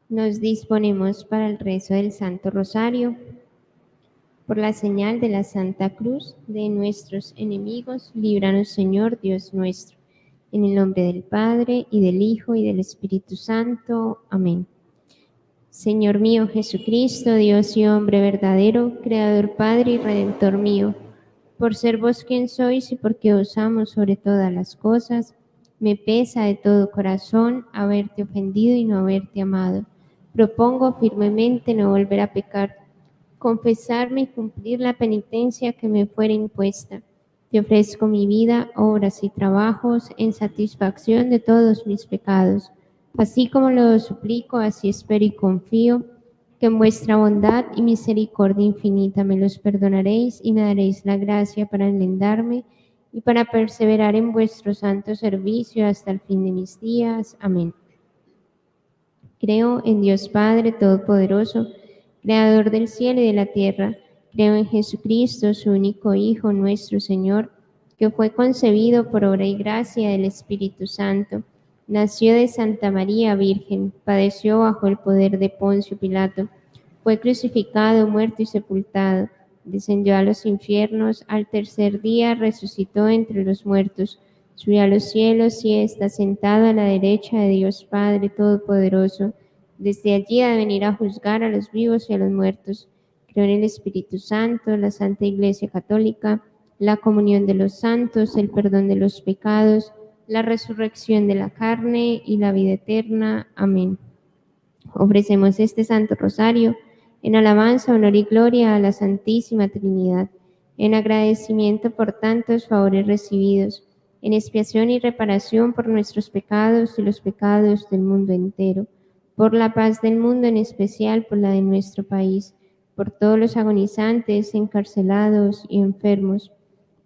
Nos disponemos para el rezo del Santo Rosario. Por la señal de la Santa Cruz de nuestros enemigos, líbranos, Señor Dios nuestro. En el nombre del Padre, y del Hijo, y del Espíritu Santo. Amén. Señor mío Jesucristo, Dios y hombre verdadero, Creador, Padre y Redentor mío, por ser vos quien sois y porque os amo sobre todas las cosas, me pesa de todo corazón haberte ofendido y no haberte amado. Propongo firmemente no volver a pecar, confesarme y cumplir la penitencia que me fuera impuesta. Te ofrezco mi vida, obras y trabajos en satisfacción de todos mis pecados. Así como lo suplico, así espero y confío, que en vuestra bondad y misericordia infinita me los perdonaréis y me daréis la gracia para enmendarme y para perseverar en vuestro santo servicio hasta el fin de mis días. Amén. Creo en Dios Padre Todopoderoso, Creador del cielo y de la tierra. Creo en Jesucristo, su único Hijo, nuestro Señor, que fue concebido por obra y gracia del Espíritu Santo. Nació de Santa María Virgen, padeció bajo el poder de Poncio Pilato, fue crucificado, muerto y sepultado, descendió a los infiernos, al tercer día resucitó entre los muertos, subió a los cielos y está sentado a la derecha de Dios Padre Todopoderoso. Desde allí ha de venir a juzgar a los vivos y a los muertos. Creo en el Espíritu Santo, la Santa Iglesia Católica, la comunión de los santos, el perdón de los pecados, la resurrección de la carne y la vida eterna. Amén. Ofrecemos este Santo Rosario en alabanza, honor y gloria a la Santísima Trinidad, en agradecimiento por tantos favores recibidos, en expiación y reparación por nuestros pecados y los pecados del mundo entero, por la paz del mundo, en especial por la de nuestro país, por todos los agonizantes, encarcelados y enfermos,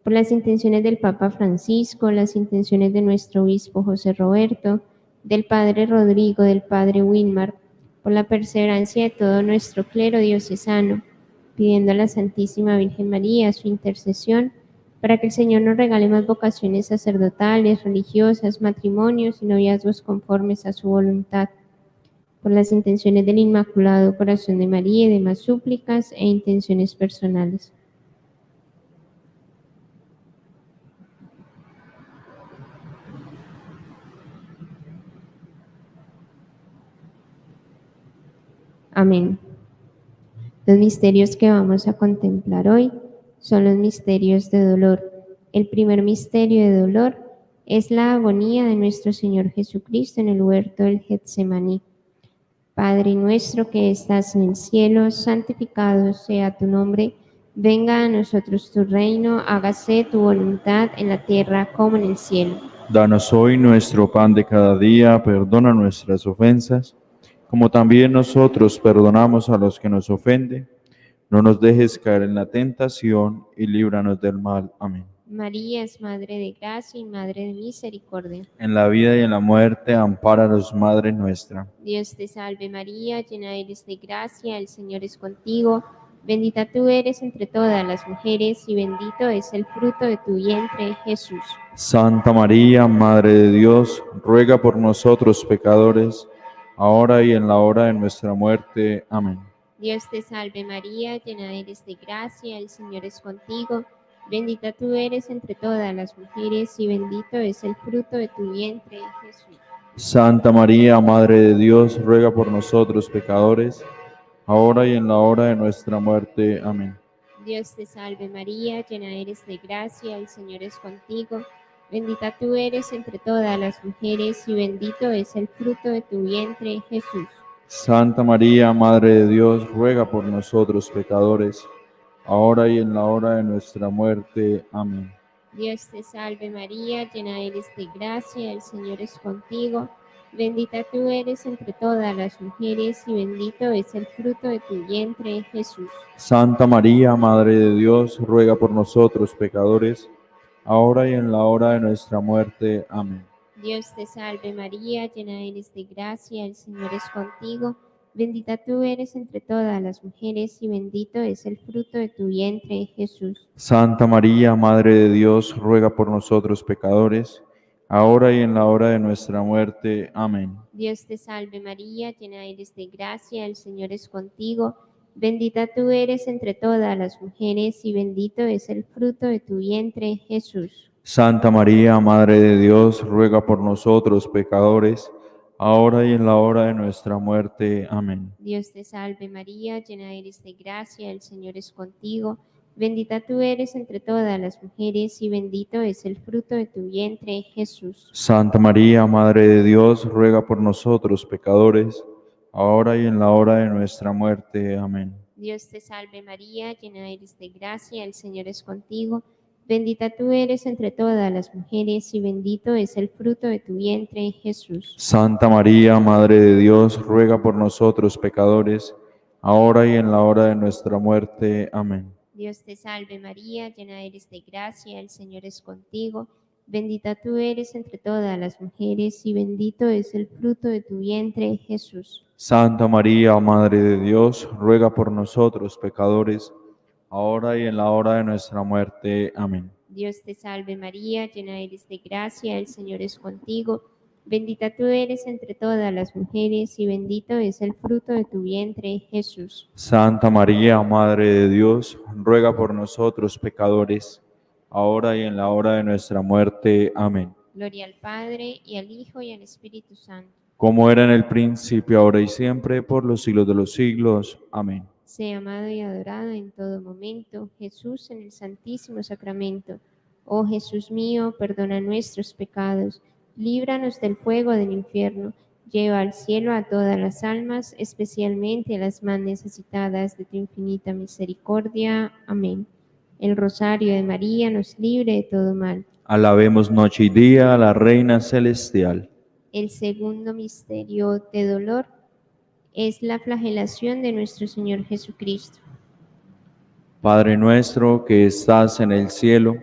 por las intenciones del Papa Francisco, las intenciones de nuestro obispo José Roberto, del Padre Rodrigo, del Padre Wilmar, por la perseverancia de todo nuestro clero diocesano, pidiendo a la Santísima Virgen María su intercesión para que el Señor nos regale más vocaciones sacerdotales, religiosas, matrimonios y noviazgos conformes a su voluntad, por las intenciones del Inmaculado Corazón de María y demás súplicas e intenciones personales. Amén. Los misterios que vamos a contemplar hoy son los misterios de dolor. El primer misterio de dolor es la agonía de nuestro Señor Jesucristo en el huerto del Getsemaní. Padre nuestro que estás en el cielo, santificado sea tu nombre. Venga a nosotros tu reino, hágase tu voluntad en la tierra como en el cielo. Danos hoy nuestro pan de cada día, perdona nuestras ofensas, como también nosotros perdonamos a los que nos ofenden. No nos dejes caer en la tentación y líbranos del mal. Amén. María es Madre de Gracia y Madre de Misericordia. En la vida y en la muerte, ampáranos, Madre nuestra. Dios te salve María, llena eres de gracia, el Señor es contigo. Bendita tú eres entre todas las mujeres y bendito es el fruto de tu vientre, Jesús. Santa María, Madre de Dios, ruega por nosotros pecadores, ahora y en la hora de nuestra muerte. Amén. Dios te salve María, llena eres de gracia, el Señor es contigo. Bendita tú eres entre todas las mujeres y bendito es el fruto de tu vientre, Jesús. Santa María, Madre de Dios, ruega por nosotros pecadores, ahora y en la hora de nuestra muerte. Amén. Dios te salve María, llena eres de gracia, el Señor es contigo. Bendita tú eres entre todas las mujeres y bendito es el fruto de tu vientre, Jesús. Santa María, Madre de Dios, ruega por nosotros pecadores, ahora y en la hora de nuestra muerte. Amén. Dios te salve María, llena eres de gracia, el Señor es contigo. Bendita tú eres entre todas las mujeres y bendito es el fruto de tu vientre, Jesús. Santa María, Madre de Dios, ruega por nosotros pecadores, ahora y en la hora de nuestra muerte. Amén. Dios te salve María, llena eres de gracia, el Señor es contigo. Bendita tú eres entre todas las mujeres y bendito es el fruto de tu vientre, Jesús. Santa María, Madre de Dios, ruega por nosotros pecadores, ahora y en la hora de nuestra muerte. Amén. Dios te salve María, llena eres de gracia, el Señor es contigo. Bendita tú eres entre todas las mujeres y bendito es el fruto de tu vientre, Jesús. Santa María, Madre de Dios, ruega por nosotros pecadores, ahora y en la hora de nuestra muerte. Amén. Dios te salve María, llena eres de gracia, el Señor es contigo. Bendita tú eres entre todas las mujeres y bendito es el fruto de tu vientre, Jesús. Santa María, Madre de Dios, ruega por nosotros pecadores, ahora y en la hora de nuestra muerte. Amén. Dios te salve María, llena eres de gracia, el Señor es contigo. Bendita tú eres entre todas las mujeres y bendito es el fruto de tu vientre, Jesús. Santa María, Madre de Dios, ruega por nosotros pecadores, ahora y en la hora de nuestra muerte. Amén. Dios te salve María, llena eres de gracia, el Señor es contigo. Bendita tú eres entre todas las mujeres y bendito es el fruto de tu vientre, Jesús. Santa María, Madre de Dios, ruega por nosotros pecadores, ahora y en la hora de nuestra muerte. Amén. Dios te salve María, llena eres de gracia, el Señor es contigo. Bendita tú eres entre todas las mujeres y bendito es el fruto de tu vientre, Jesús. Santa María, Madre de Dios, ruega por nosotros pecadores, ahora y en la hora de nuestra muerte. Amén. Gloria al Padre, y al Hijo, y al Espíritu Santo. Como era en el principio, ahora y siempre, por los siglos de los siglos. Amén. Sea amado y adorado en todo momento, Jesús en el Santísimo Sacramento. Oh Jesús mío, perdona nuestros pecados, líbranos del fuego del infierno, lleva al cielo a todas las almas, especialmente a las más necesitadas de tu infinita misericordia. Amén. El rosario de María nos libre de todo mal. Alabemos noche y día a la Reina Celestial. El segundo misterio de dolor es la flagelación de nuestro Señor Jesucristo. Padre nuestro que estás en el cielo,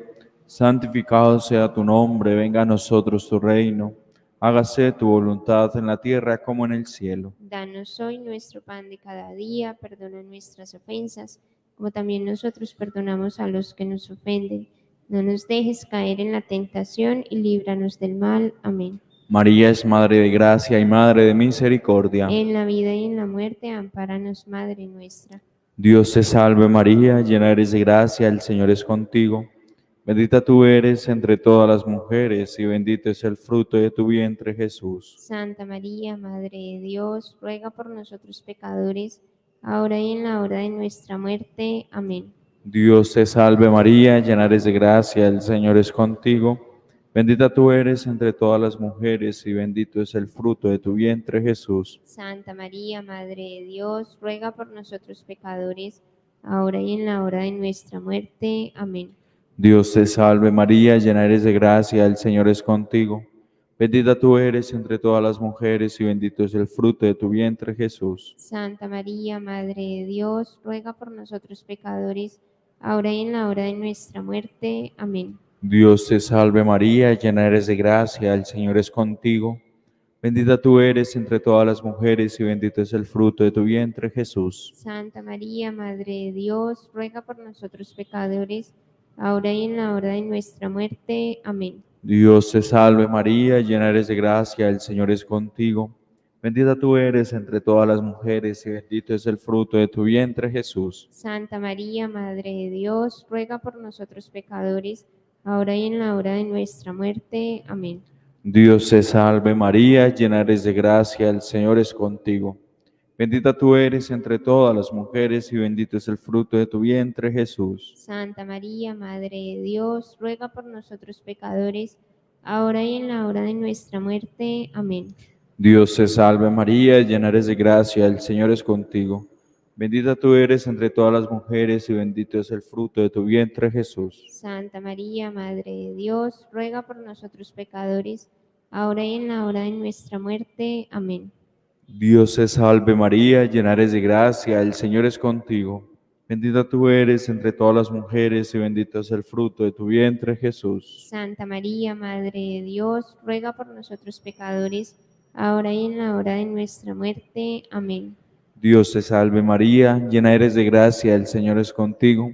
santificado sea tu nombre, venga a nosotros tu reino, hágase tu voluntad en la tierra como en el cielo. Danos hoy nuestro pan de cada día, perdona nuestras ofensas, como también nosotros perdonamos a los que nos ofenden. No nos dejes caer en la tentación y líbranos del mal. Amén. María es Madre de gracia y Madre de misericordia. En la vida y en la muerte, ampáranos, Madre nuestra. Dios te salve María, llena eres de gracia, el Señor es contigo. Bendita tú eres entre todas las mujeres y bendito es el fruto de tu vientre, Jesús. Santa María, Madre de Dios, ruega por nosotros pecadores, ahora y en la hora de nuestra muerte. Amén. Dios te salve María, llena eres de gracia, el Señor es contigo. Bendita tú eres entre todas las mujeres y bendito es el fruto de tu vientre, Jesús. Santa María, Madre de Dios, ruega por nosotros pecadores, ahora y en la hora de nuestra muerte. Amén. Dios te salve María, llena eres de gracia, el Señor es contigo. Bendita tú eres entre todas las mujeres y bendito es el fruto de tu vientre, Jesús. Santa María, Madre de Dios, ruega por nosotros pecadores, ahora y en la hora de nuestra muerte. Amén. Dios te salve María, llena eres de gracia, el Señor es contigo. Bendita tú eres entre todas las mujeres y bendito es el fruto de tu vientre, Jesús. Santa María, Madre de Dios, ruega por nosotros pecadores, ahora y en la hora de nuestra muerte. Amén. Dios te salve María, llena eres de gracia, el Señor es contigo. Bendita tú eres entre todas las mujeres y bendito es el fruto de tu vientre, Jesús. Santa María, Madre de Dios, ruega por nosotros pecadores, ahora y en la hora de nuestra muerte. Amén. Dios te salve María, llena eres de gracia, el Señor es contigo. Bendita tú eres entre todas las mujeres y bendito es el fruto de tu vientre, Jesús. Santa María, Madre de Dios, ruega por nosotros pecadores, ahora y en la hora de nuestra muerte. Amén. Dios te salve María, llena eres de gracia, el Señor es contigo. Bendita tú eres entre todas las mujeres y bendito es el fruto de tu vientre, Jesús. Santa María, Madre de Dios, ruega por nosotros pecadores, ahora y en la hora de nuestra muerte. Amén. Dios te salve María, llena eres de gracia, el Señor es contigo. Bendita tú eres entre todas las mujeres y bendito es el fruto de tu vientre, Jesús. Santa María, Madre de Dios, ruega por nosotros pecadores, ahora y en la hora de nuestra muerte. Amén. Dios te salve María, llena eres de gracia, el Señor es contigo.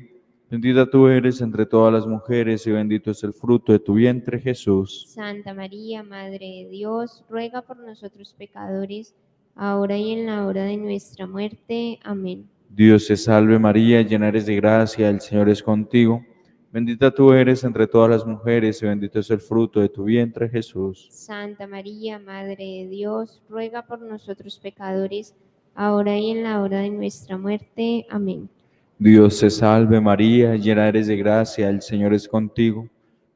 Bendita tú eres entre todas las mujeres y bendito es el fruto de tu vientre, Jesús. Santa María, Madre de Dios, ruega por nosotros pecadores, ahora y en la hora de nuestra muerte. Amén. Dios te salve María, llena eres de gracia, el Señor es contigo. Bendita tú eres entre todas las mujeres y bendito es el fruto de tu vientre, Jesús. Santa María, Madre de Dios, ruega por nosotros pecadores, ahora y en la hora de nuestra muerte. Amén. Dios te salve María, llena eres de gracia, el Señor es contigo.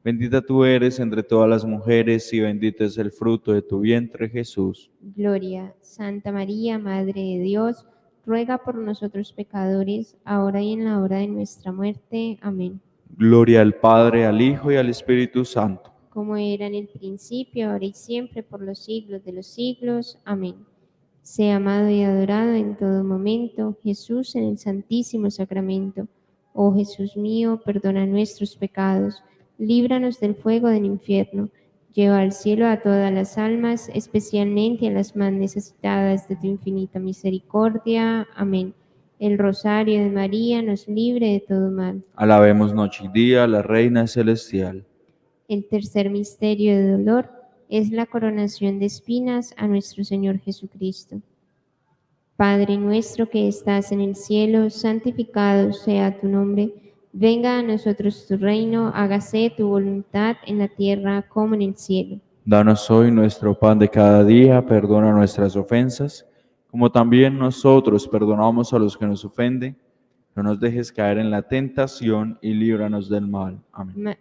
Bendita tú eres entre todas las mujeres y bendito es el fruto de tu vientre, Jesús. Gloria, Santa María, Madre de Dios, ruega por nosotros pecadores, ahora y en la hora de nuestra muerte. Amén. Gloria al Padre, al Hijo y al Espíritu Santo. Como era en el principio, ahora y siempre, por los siglos de los siglos. Amén. Sea amado y adorado en todo momento Jesús en el Santísimo Sacramento. Oh Jesús mío, perdona nuestros pecados, líbranos del fuego del infierno, lleva al cielo a todas las almas, especialmente a las más necesitadas de tu infinita misericordia. Amén. El rosario de María nos libre de todo mal. Alabemos noche y día a la Reina Celestial. El tercer misterio de dolor es la coronación de espinas a nuestro Señor Jesucristo. Padre nuestro que estás en el cielo, santificado sea tu nombre. Venga a nosotros tu reino, hágase tu voluntad en la tierra como en el cielo. Danos hoy nuestro pan de cada día, perdona nuestras ofensas, como también nosotros perdonamos a los que nos ofenden. No nos dejes caer en la tentación y líbranos del mal. Amén.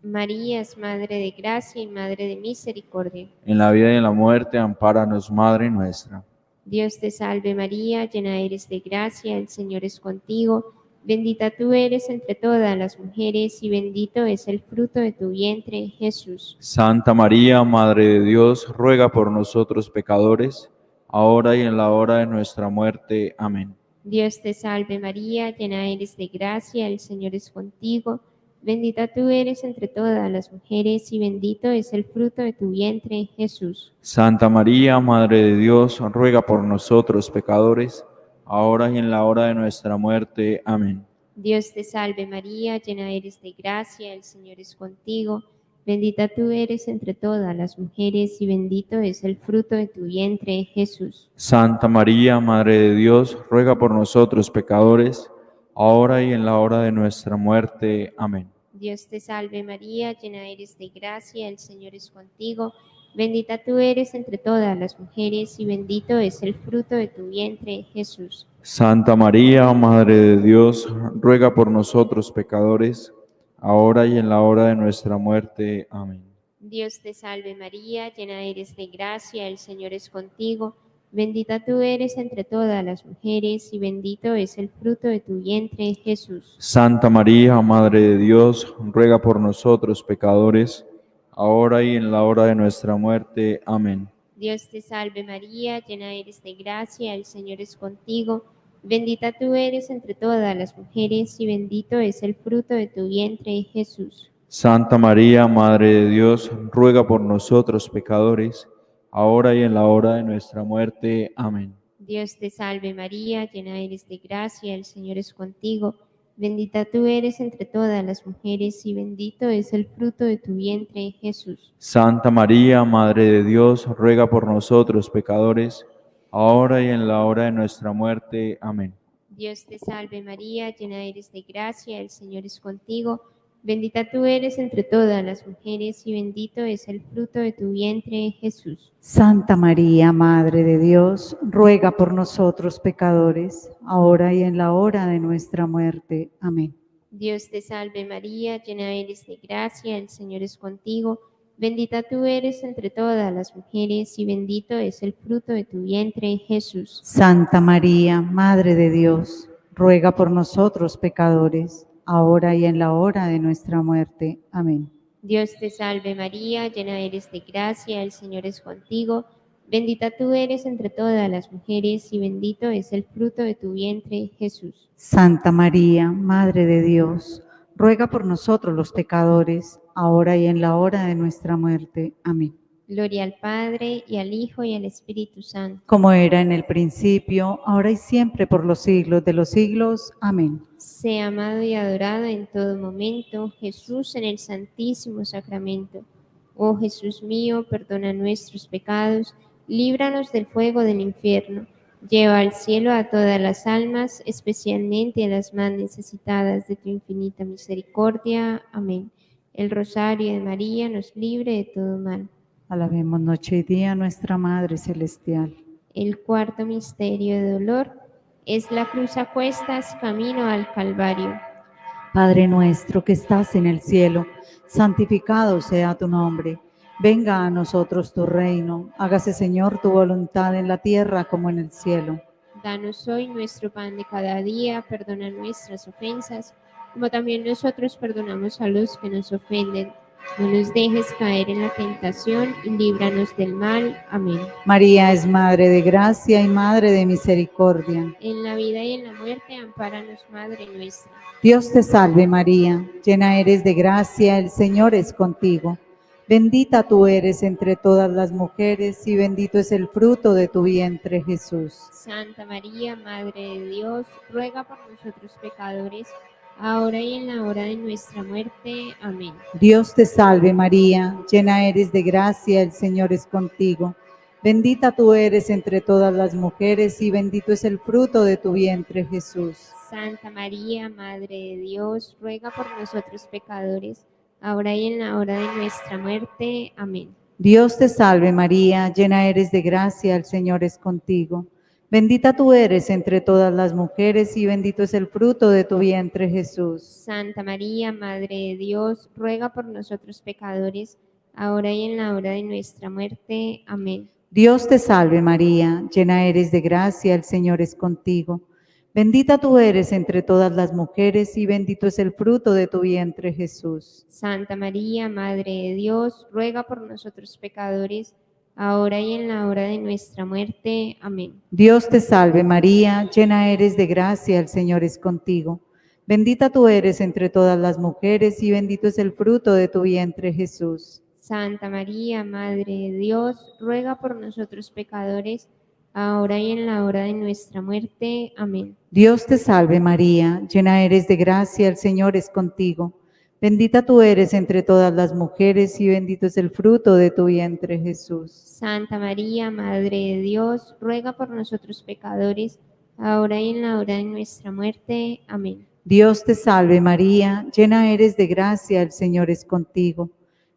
María es Madre de Gracia y Madre de Misericordia. En la vida y en la muerte, ampáranos, Madre nuestra. Dios te salve María, llena eres de gracia, el Señor es contigo. Bendita tú eres entre todas las mujeres y bendito es el fruto de tu vientre, Jesús. Santa María, Madre de Dios, ruega por nosotros pecadores, ahora y en la hora de nuestra muerte. Amén. Dios te salve María, llena eres de gracia, el Señor es contigo. Bendita tú eres entre todas las mujeres y bendito es el fruto de tu vientre, Jesús. Santa María, Madre de Dios, ruega por nosotros pecadores, ahora y en la hora de nuestra muerte. Amén. Dios te salve María, llena eres de gracia, el Señor es contigo. Bendita tú eres entre todas las mujeres y bendito es el fruto de tu vientre, Jesús. Santa María, Madre de Dios, ruega por nosotros pecadores, ahora y en la hora de nuestra muerte. Amén. Dios te salve María, llena eres de gracia, el Señor es contigo. Bendita tú eres entre todas las mujeres y bendito es el fruto de tu vientre, Jesús. Santa María, Madre de Dios, ruega por nosotros pecadores, ahora y en la hora de nuestra muerte. Amén. Dios te salve María, llena eres de gracia, el Señor es contigo. Bendita tú eres entre todas las mujeres y bendito es el fruto de tu vientre, Jesús. Santa María, Madre de Dios, ruega por nosotros pecadores, ahora y en la hora de nuestra muerte. Amén. Dios te salve María, llena eres de gracia, el Señor es contigo. Bendita tú eres entre todas las mujeres y bendito es el fruto de tu vientre, Jesús. Santa María, Madre de Dios, ruega por nosotros pecadores, ahora y en la hora de nuestra muerte. Amén. Dios te salve María, llena eres de gracia, el Señor es contigo. Bendita tú eres entre todas las mujeres y bendito es el fruto de tu vientre, Jesús. Santa María, Madre de Dios, ruega por nosotros pecadores, ahora y en la hora de nuestra muerte. Amén. Dios te salve María, llena eres de gracia, el Señor es contigo. Bendita tú eres entre todas las mujeres y bendito es el fruto de tu vientre, Jesús. Santa María, Madre de Dios, ruega por nosotros pecadores, ahora y en la hora de nuestra muerte. Amén. Dios te salve María, llena eres de gracia, el Señor es contigo. Bendita tú eres entre todas las mujeres y bendito es el fruto de tu vientre, Jesús. Santa María, Madre de Dios, ruega por nosotros pecadores, ahora y en la hora de nuestra muerte. Amén. Dios te salve María, llena eres de gracia, el Señor es contigo. Bendita tú eres entre todas las mujeres y bendito es el fruto de tu vientre, Jesús. Santa María, Madre de Dios, ruega por nosotros los pecadores, ahora y en la hora de nuestra muerte. Amén. Gloria al Padre, y al Hijo, y al Espíritu Santo. como era en el principio, ahora y siempre, por los siglos de los siglos. Amén. Sea amado y adorado en todo momento Jesús en el Santísimo Sacramento. Oh Jesús mío, perdona nuestros pecados, líbranos del fuego del infierno, lleva al cielo a todas las almas, especialmente a las más necesitadas de tu infinita misericordia. Amén. El rosario de María nos libre de todo mal. Alabemos noche y día a nuestra Madre Celestial. El cuarto misterio de dolor es la cruz a cuestas camino al Calvario. Padre nuestro que estás en el cielo, santificado sea tu nombre. Venga a nosotros tu reino. Hágase, Señor, tu voluntad en la tierra como en el cielo. Danos hoy nuestro pan de cada día, perdona nuestras ofensas, como también nosotros perdonamos a los que nos ofenden. No nos dejes caer en la tentación y líbranos del mal. Amén. María es Madre de gracia y Madre de misericordia. En la vida y en la muerte, ampáranos, Madre nuestra. Dios te salve María, llena eres de gracia, el Señor es contigo. Bendita tú eres entre todas las mujeres y bendito es el fruto de tu vientre, Jesús. Santa María, Madre de Dios, ruega por nosotros pecadores, ahora y en la hora de nuestra muerte. Amén. Dios te salve María, llena eres de gracia, el Señor es contigo. Bendita tú eres entre todas las mujeres y bendito es el fruto de tu vientre, Jesús. Santa María, Madre de Dios, ruega por nosotros pecadores, ahora y en la hora de nuestra muerte. Amén. Dios te salve María, llena eres de gracia, el Señor es contigo. Bendita tú eres entre todas las mujeres y bendito es el fruto de tu vientre, Jesús. Santa María, Madre de Dios, ruega por nosotros pecadores, ahora y en la hora de nuestra muerte. Amén. Dios te salve María, llena eres de gracia, el Señor es contigo. Bendita tú eres entre todas las mujeres y bendito es el fruto de tu vientre, Jesús. Santa María, Madre de Dios, ruega por nosotros pecadores, ahora y en la hora de nuestra muerte. Amén. Dios te salve María, llena eres de gracia, el Señor es contigo. Bendita tú eres entre todas las mujeres y bendito es el fruto de tu vientre, Jesús. Santa María, Madre de Dios, ruega por nosotros pecadores, ahora y en la hora de nuestra muerte. Amén. Dios te salve María, llena eres de gracia, el Señor es contigo. Bendita tú eres entre todas las mujeres y bendito es el fruto de tu vientre, Jesús. Santa María, Madre de Dios, ruega por nosotros pecadores, ahora y en la hora de nuestra muerte. Amén. Dios te salve María, llena eres de gracia, el Señor es contigo.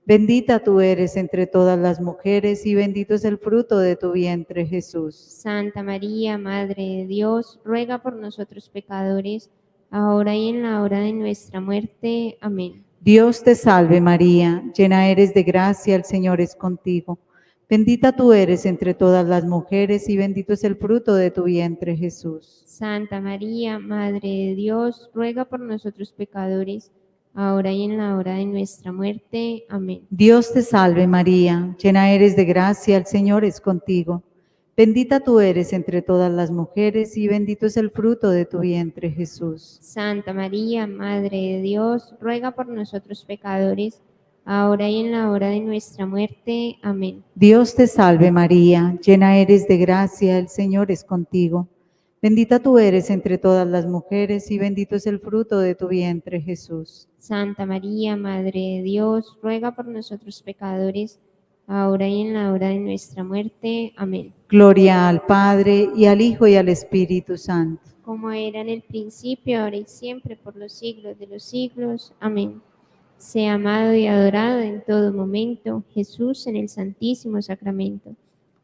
Bendita tú eres entre todas las mujeres y bendito es el fruto de tu vientre, Jesús. Santa María, Madre de Dios, ruega por nosotros pecadores, ahora y en la hora de nuestra muerte. Amén. Dios te salve María, llena eres de gracia, el Señor es contigo. Bendita tú eres entre todas las mujeres y bendito es el fruto de tu vientre, Jesús. Santa María, Madre de Dios, ruega por nosotros pecadores, ahora y en la hora de nuestra muerte. Amén. Dios te salve María, llena eres de gracia, el Señor es contigo. Bendita tú eres entre todas las mujeres y bendito es el fruto de tu vientre, Jesús. Santa María, Madre de Dios, ruega por nosotros pecadores, ahora y en la hora de nuestra muerte. Amén. Dios te salve María, llena eres de gracia, el Señor es contigo. Bendita tú eres entre todas las mujeres y bendito es el fruto de tu vientre, Jesús. Santa María, Madre de Dios, ruega por nosotros pecadores, ahora y en la hora de nuestra muerte. Amén. Gloria al Padre, y al Hijo, y al Espíritu Santo. Como era en el principio, ahora y siempre, por los siglos de los siglos. Amén. Sea amado y adorado en todo momento Jesús en el Santísimo Sacramento.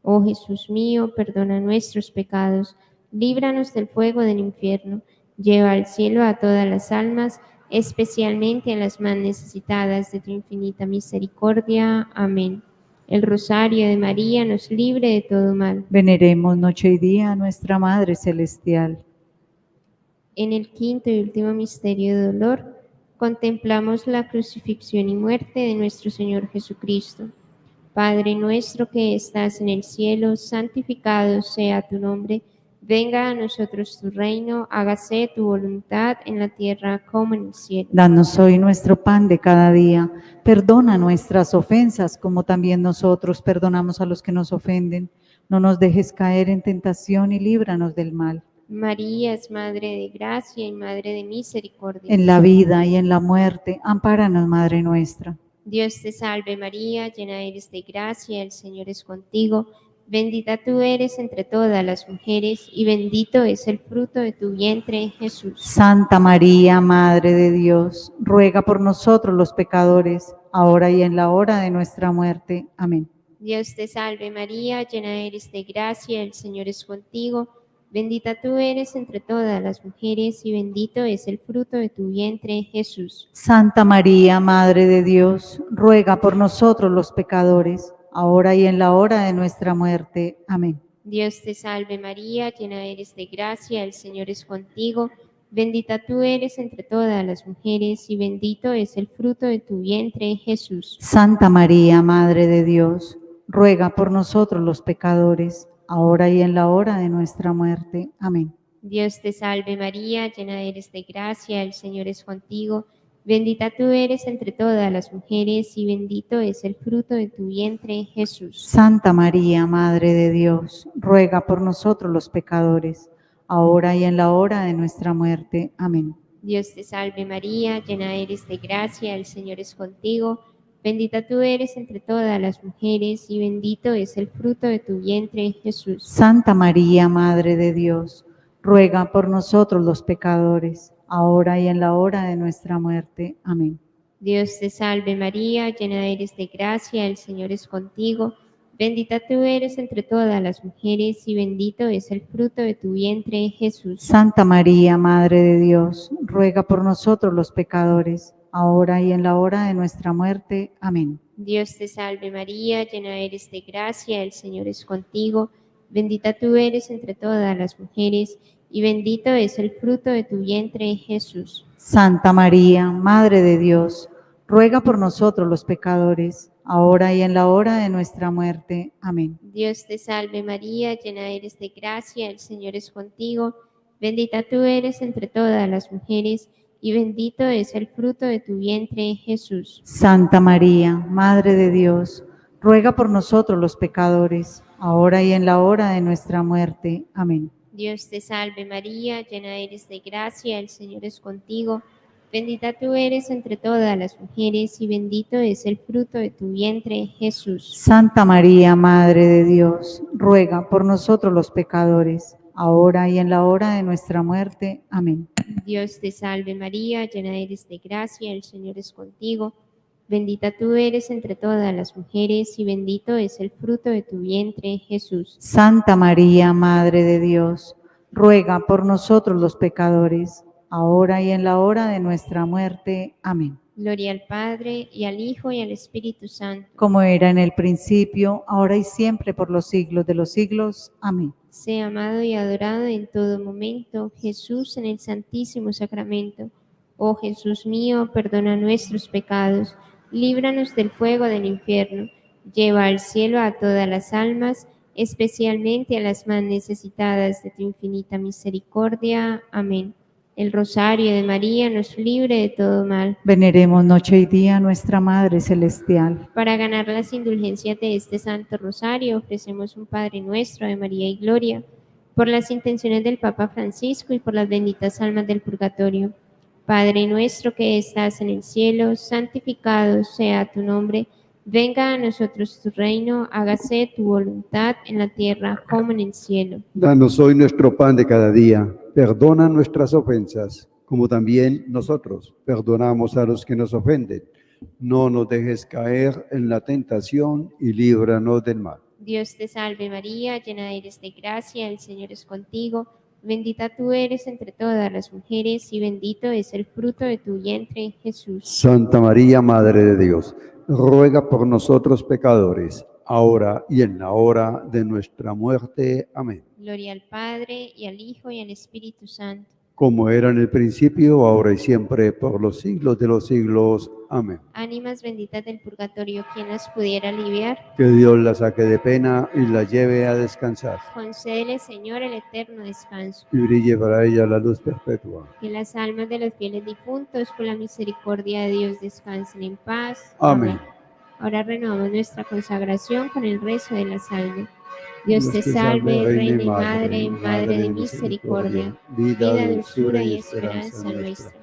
Oh Jesús mío, perdona nuestros pecados, líbranos del fuego del infierno, lleva al cielo a todas las almas, especialmente a las más necesitadas de tu infinita misericordia. Amén. El rosario de María nos libre de todo mal. Veneremos noche y día a nuestra Madre Celestial. En el quinto y último misterio de dolor, contemplamos la crucifixión y muerte de nuestro Señor Jesucristo. Padre nuestro que estás en el cielo, santificado sea tu nombre. Venga a nosotros tu reino, hágase tu voluntad en la tierra como en el cielo. Danos hoy nuestro pan de cada día. Perdona nuestras ofensas, como también nosotros perdonamos a los que nos ofenden. No nos dejes caer en tentación y líbranos del mal. María es Madre de Gracia y Madre de Misericordia. En la vida y en la muerte, ampáranos, Madre nuestra. Dios te salve María, llena eres de gracia, el Señor es contigo. Bendita tú eres entre todas las mujeres y bendito es el fruto de tu vientre, Jesús. Santa María, Madre de Dios, ruega por nosotros los pecadores, ahora y en la hora de nuestra muerte. Amén. Dios te salve María, llena eres de gracia, el Señor es contigo. Bendita tú eres entre todas las mujeres y bendito es el fruto de tu vientre, Jesús. Santa María, Madre de Dios, ruega por nosotros los pecadores, ahora y en la hora de nuestra muerte. Amén. Dios te salve María, llena eres de gracia, el Señor es contigo. Bendita tú eres entre todas las mujeres y bendito es el fruto de tu vientre, Jesús. Santa María, Madre de Dios, ruega por nosotros los pecadores, ahora y en la hora de nuestra muerte. Amén. Dios te salve María, llena eres de gracia, el Señor es contigo. Bendita tú eres entre todas las mujeres y bendito es el fruto de tu vientre, Jesús. Santa María, Madre de Dios, ruega por nosotros los pecadores, ahora y en la hora de nuestra muerte. Amén. Dios te salve María, llena eres de gracia, el Señor es contigo. Bendita tú eres entre todas las mujeres y bendito es el fruto de tu vientre, Jesús. Santa María, Madre de Dios, ruega por nosotros los pecadores, ahora y en la hora de nuestra muerte. Amén. Dios te salve María, llena eres de gracia, el Señor es contigo. Bendita tú eres entre todas las mujeres y bendito es el fruto de tu vientre, Jesús. Santa María, Madre de Dios, ruega por nosotros los pecadores, ahora y en la hora de nuestra muerte. Amén. Dios te salve María, llena eres de gracia, el Señor es contigo. Bendita tú eres entre todas las mujeres y bendito es el fruto de tu vientre, Jesús. Santa María, Madre de Dios, ruega por nosotros los pecadores, ahora y en la hora de nuestra muerte. Amén. Dios te salve María, llena eres de gracia, el Señor es contigo. Bendita tú eres entre todas las mujeres y bendito es el fruto de tu vientre, Jesús. Santa María, Madre de Dios, ruega por nosotros los pecadores, ahora y en la hora de nuestra muerte. Amén. Dios te salve María, llena eres de gracia, el Señor es contigo. Bendita tú eres entre todas las mujeres y bendito es el fruto de tu vientre, Jesús. Santa María, Madre de Dios, ruega por nosotros los pecadores, ahora y en la hora de nuestra muerte. Amén. Dios te salve María, llena eres de gracia, el Señor es contigo. Bendita tú eres entre todas las mujeres y bendito es el fruto de tu vientre, Jesús. Santa María, Madre de Dios, ruega por nosotros los pecadores, ahora y en la hora de nuestra muerte. Amén. Gloria al Padre, y al Hijo, y al Espíritu Santo. Como era en el principio, ahora y siempre, por los siglos de los siglos. Amén. Sea amado y adorado en todo momento Jesús en el Santísimo Sacramento. Oh Jesús mío, perdona nuestros pecados, líbranos del fuego del infierno, lleva al cielo a todas las almas, especialmente a las más necesitadas de tu infinita misericordia. Amén. El rosario de María nos libre de todo mal. Veneremos noche y día a nuestra Madre Celestial. Para ganar las indulgencias de este Santo Rosario, ofrecemos un Padre Nuestro de María y Gloria, por las intenciones del Papa Francisco y por las benditas almas del purgatorio. Padre nuestro que estás en el cielo, santificado sea tu nombre. Venga a nosotros tu reino, hágase tu voluntad en la tierra como en el cielo. Danos hoy nuestro pan de cada día. Perdona nuestras ofensas, como también nosotros perdonamos a los que nos ofenden. No nos dejes caer en la tentación y líbranos del mal. Dios te salve María, llena eres de gracia, el Señor es contigo. Bendita tú eres entre todas las mujeres y bendito es el fruto de tu vientre, Jesús. Santa María, Madre de Dios, ruega por nosotros pecadores, ahora y en la hora de nuestra muerte. Amén. Gloria al Padre, y al Hijo, y al Espíritu Santo. como era en el principio, ahora y siempre, por los siglos de los siglos. Amén. Ánimas benditas del purgatorio, ¿quién las pudiera aliviar? Que Dios la saque de pena y la lleve a descansar, Concédele, Señor, el eterno descanso. y brille para ella la luz perpetua. Que las almas de los fieles difuntos, por la misericordia de Dios, descansen en paz. Amén. Ahora renovamos nuestra consagración con el rezo de la salve. Dios te salve, Reina y Madre, Madre de misericordia, vida, dulzura y esperanza nuestra.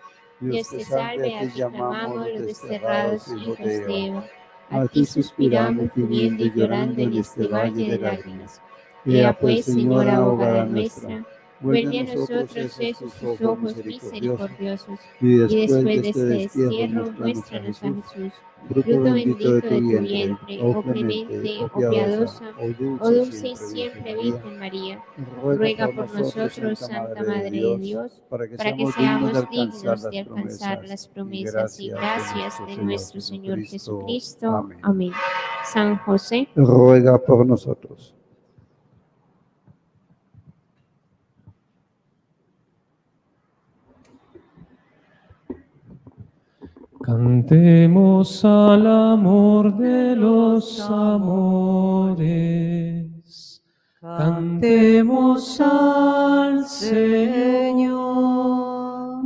Dios te salve, a ti clamamos los desterrados hijos de Eva. A ti suspiramos, gimiendo y llorando en este valle de lágrimas. Ea pues, Señora, abogada nuestra, vuelve a nosotros esos tus ojos misericordiosos, y después de este destierro, muéstranos a Jesús, fruto bendito de tu vientre, oh clemente, oh piadosa, oh dulce y siempre Virgen María. Ruega por nosotros, Santa Madre de Dios, para que seamos dignos de alcanzar las promesas y gracias de nuestro Señor Jesucristo. Amén. San José, ruega por nosotros. Cantemos al amor de los amores, cantemos al Señor.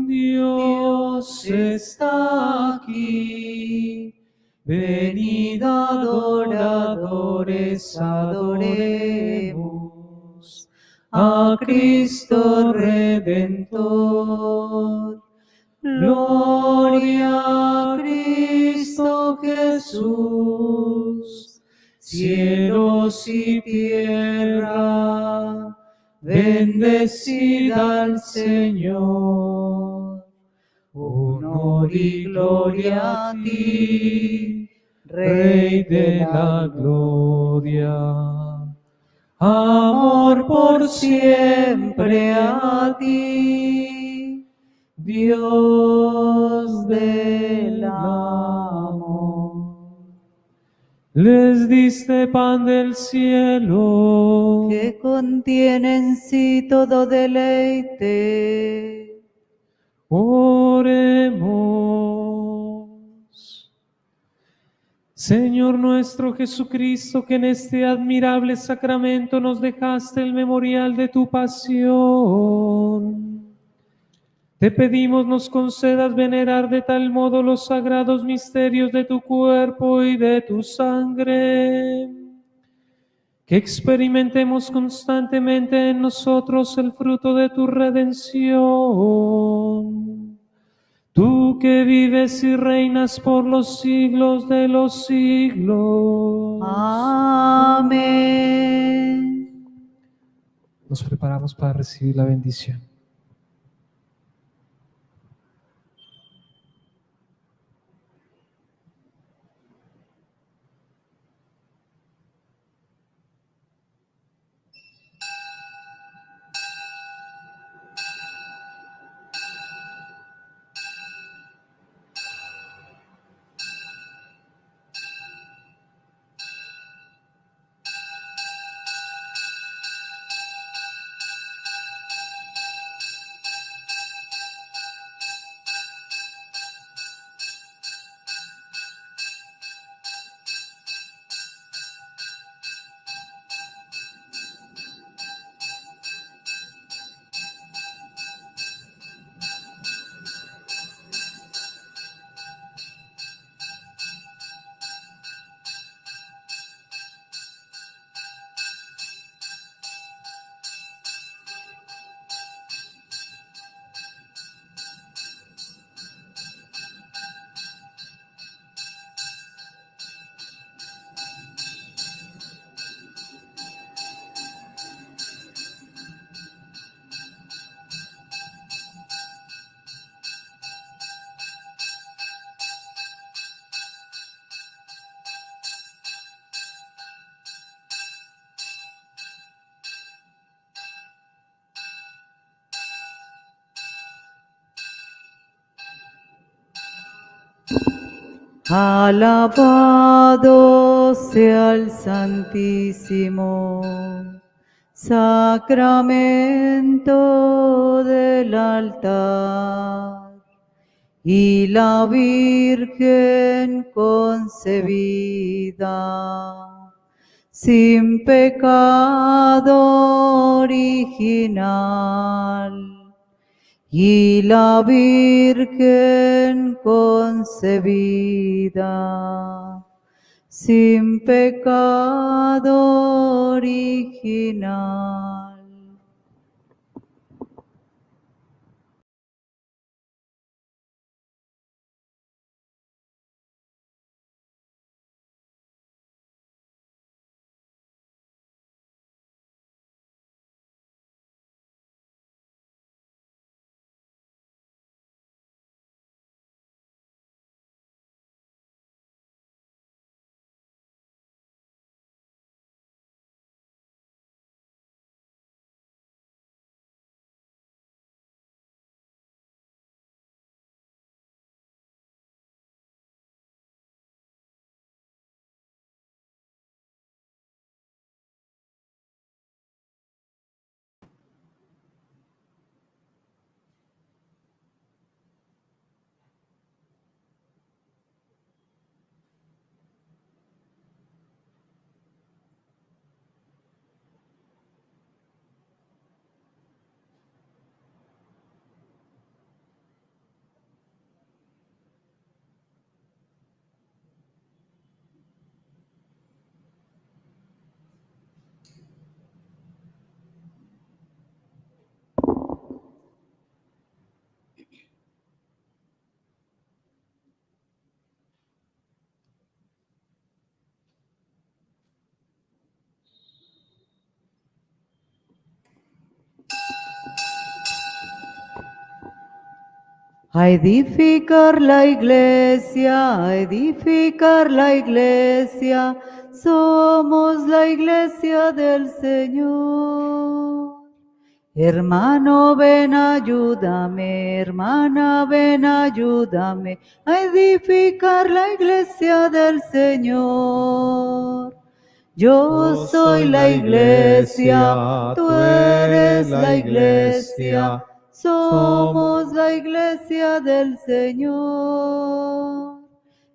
Dios está aquí, venid adoradores, adoremos a Cristo Redentor. Gloria a Cristo Jesús, cielos y tierra, bendecid al Señor. Honor y gloria a ti, Rey de la gloria. Amor por siempre a ti, Dios del amor. Les diste pan del cielo, que contiene en sí todo deleite. Oremos. Señor nuestro Jesucristo, que en este admirable sacramento nos dejaste el memorial de tu pasión, te pedimos nos concedas venerar de tal modo los sagrados misterios de tu cuerpo y de tu sangre, que experimentemos constantemente en nosotros el fruto de tu redención. Tú que vives y reinas por los siglos de los siglos. Amén. Nos preparamos para recibir la bendición. Alabado sea el Santísimo. Sacramento del altar y la Virgen concebida sin pecado original y la Virgen concebida sin pecado original. A edificar la iglesia, a edificar la iglesia, somos la iglesia del Señor. Hermano, ven, ayúdame, hermana, ven, ayúdame, a edificar la iglesia del Señor. Yo soy la iglesia, tú eres la iglesia, somos la iglesia del Señor.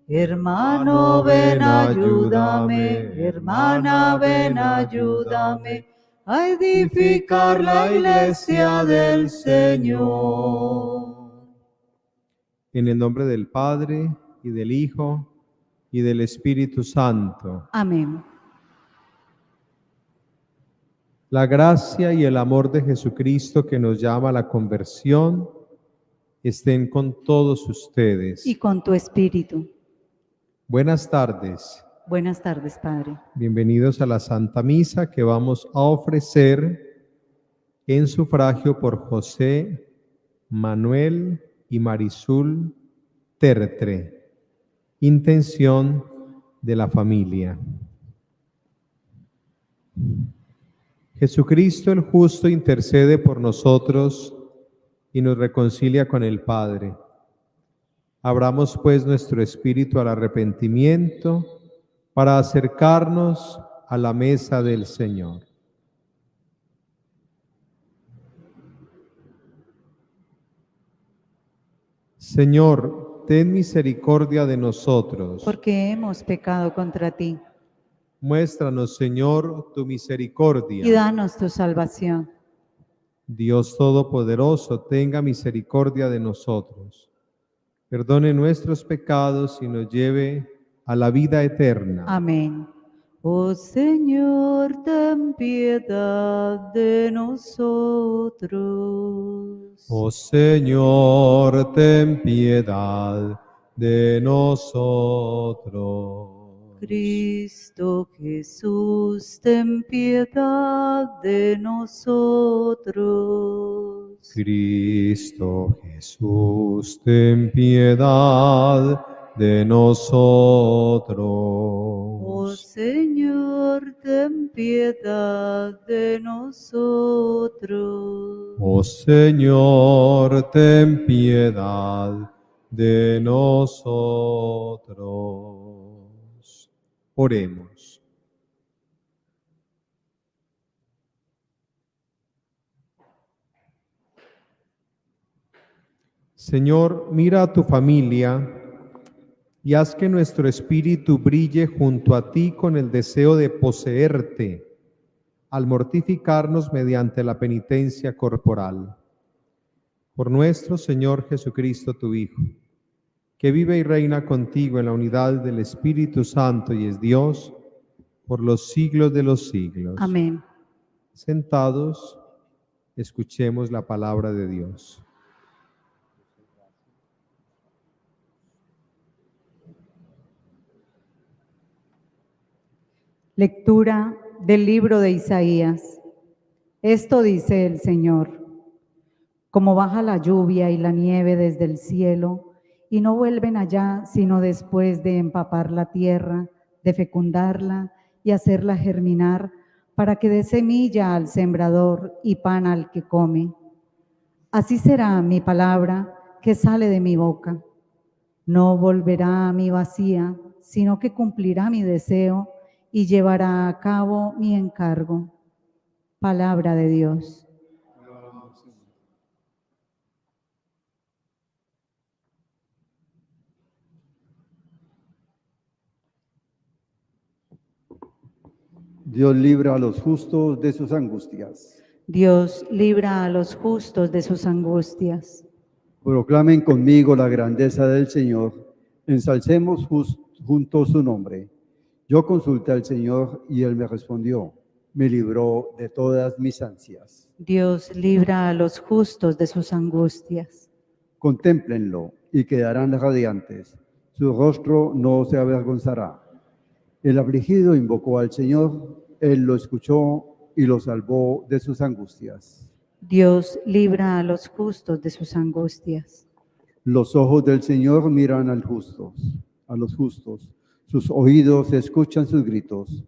Hermano, ven, ayúdame, hermana, ven, ayúdame, a edificar la iglesia del Señor. En el nombre del Padre, y del Hijo, y del Espíritu Santo. Amén. La gracia y el amor de Jesucristo que nos llama a la conversión estén con todos ustedes. Y con tu espíritu. Buenas tardes. Buenas tardes, Padre. Bienvenidos a la Santa Misa que vamos a ofrecer en sufragio por José, Manuel y Marisol Tertre. Intención de la familia. Jesucristo el justo intercede por nosotros y nos reconcilia con el Padre. Abramos pues nuestro espíritu al arrepentimiento para acercarnos a la mesa del Señor. Señor, ten misericordia de nosotros. Porque hemos pecado contra ti. Muéstranos, Señor, tu misericordia. Y danos tu salvación. Dios Todopoderoso, tenga misericordia de nosotros. Perdone nuestros pecados y nos lleve a la vida eterna. Amén. Oh Señor, ten piedad de nosotros. Oh Señor, ten piedad de nosotros. Cristo Jesús, ten piedad de nosotros. Cristo Jesús, ten piedad de nosotros. Oh Señor, ten piedad de nosotros. Oh Señor, ten piedad de nosotros. Oremos. Señor, mira a tu familia y haz que nuestro espíritu brille junto a ti con el deseo de poseerte, al mortificarnos mediante la penitencia corporal. Por nuestro Señor Jesucristo, tu Hijo, que vive y reina contigo en la unidad del Espíritu Santo y es Dios por los siglos de los siglos. Amén. Sentados, escuchemos la palabra de Dios. Lectura del libro de Isaías. Esto dice el Señor: como baja la lluvia y la nieve desde el cielo, y no vuelven allá sino después de empapar la tierra, de fecundarla y hacerla germinar, para que dé semilla al sembrador y pan al que come. Así será mi palabra que sale de mi boca. No volverá a mí vacía, sino que cumplirá mi deseo y llevará a cabo mi encargo. Palabra de Dios. Dios libra a los justos de sus angustias. Dios libra a los justos de sus angustias. Proclamen conmigo la grandeza del Señor. Ensalcemos juntos su nombre. Yo consulté al Señor y Él me respondió. Me libró de todas mis ansias. Dios libra a los justos de sus angustias. Contémplenlo y quedarán radiantes. Su rostro no se avergonzará. El afligido invocó al Señor, Él lo escuchó y lo salvó de sus angustias. Dios libra a los justos de sus angustias. Los ojos del Señor miran a los justos. Sus oídos escuchan sus gritos.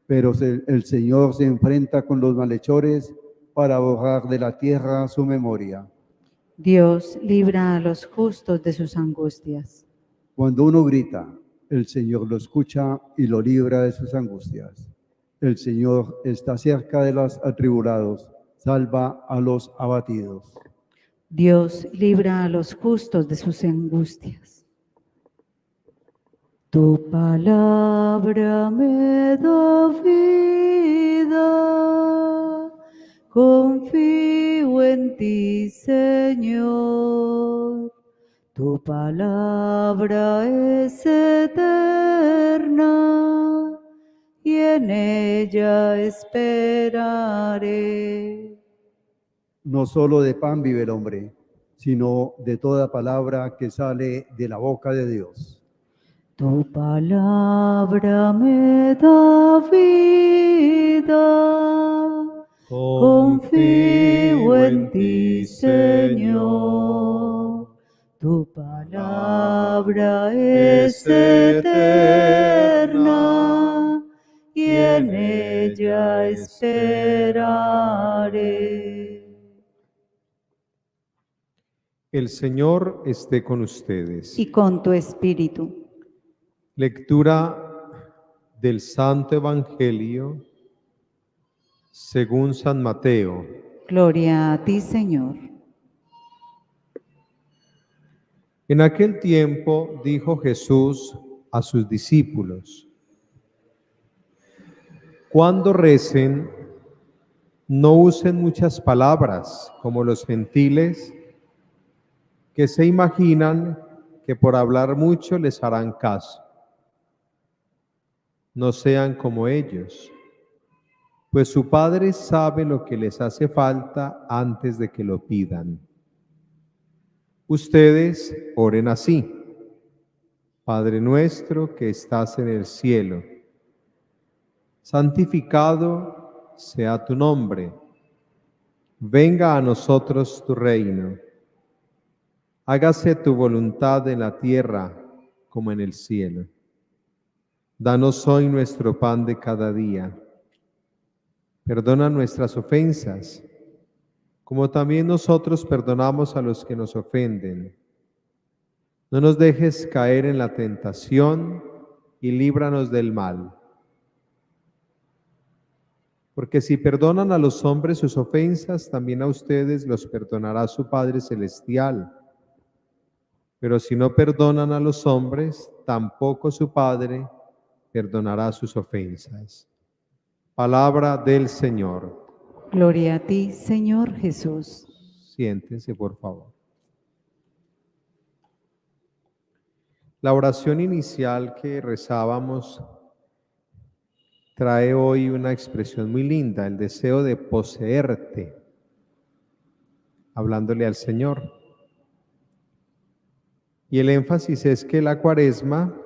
Pero el Señor se enfrenta con los malhechores para borrar de la tierra su memoria. Dios libra a los justos de sus angustias. Cuando uno grita, el Señor lo escucha y lo libra de sus angustias. El Señor está cerca de los atribulados, salva a los abatidos. Dios libra a los justos de sus angustias. Tu palabra me da vida, confío en ti, Señor. Tu palabra es eterna y en ella esperaré. No solo de pan vive el hombre, sino de toda palabra que sale de la boca de Dios. Tu palabra me da vida, confío en ti, Señor. Tu palabra es eterna y en ella esperaré. El Señor esté con ustedes. Y con tu espíritu. Lectura del Santo Evangelio según San Mateo. Gloria a ti, Señor. En aquel tiempo dijo Jesús a sus discípulos: cuando recen, no usen muchas palabras como los gentiles, que se imaginan que por hablar mucho les harán caso. No sean como ellos, pues su Padre sabe lo que les hace falta antes de que lo pidan. Ustedes oren así: Padre nuestro que estás en el cielo, santificado sea tu nombre. Venga a nosotros tu reino. Hágase tu voluntad en la tierra como en el cielo. Danos hoy nuestro pan de cada día. Perdona nuestras ofensas, como también nosotros perdonamos a los que nos ofenden. No nos dejes caer en la tentación y líbranos del mal. Porque si perdonan a los hombres sus ofensas, también a ustedes los perdonará su Padre Celestial. Pero si no perdonan a los hombres, tampoco su Padre perdonará sus ofensas. Palabra del Señor. Gloria a ti, Señor Jesús. Siéntense, por favor. La oración inicial que rezábamos trae hoy una expresión muy linda, el deseo de poseerte, hablándole al Señor. Y el énfasis es que la Cuaresma,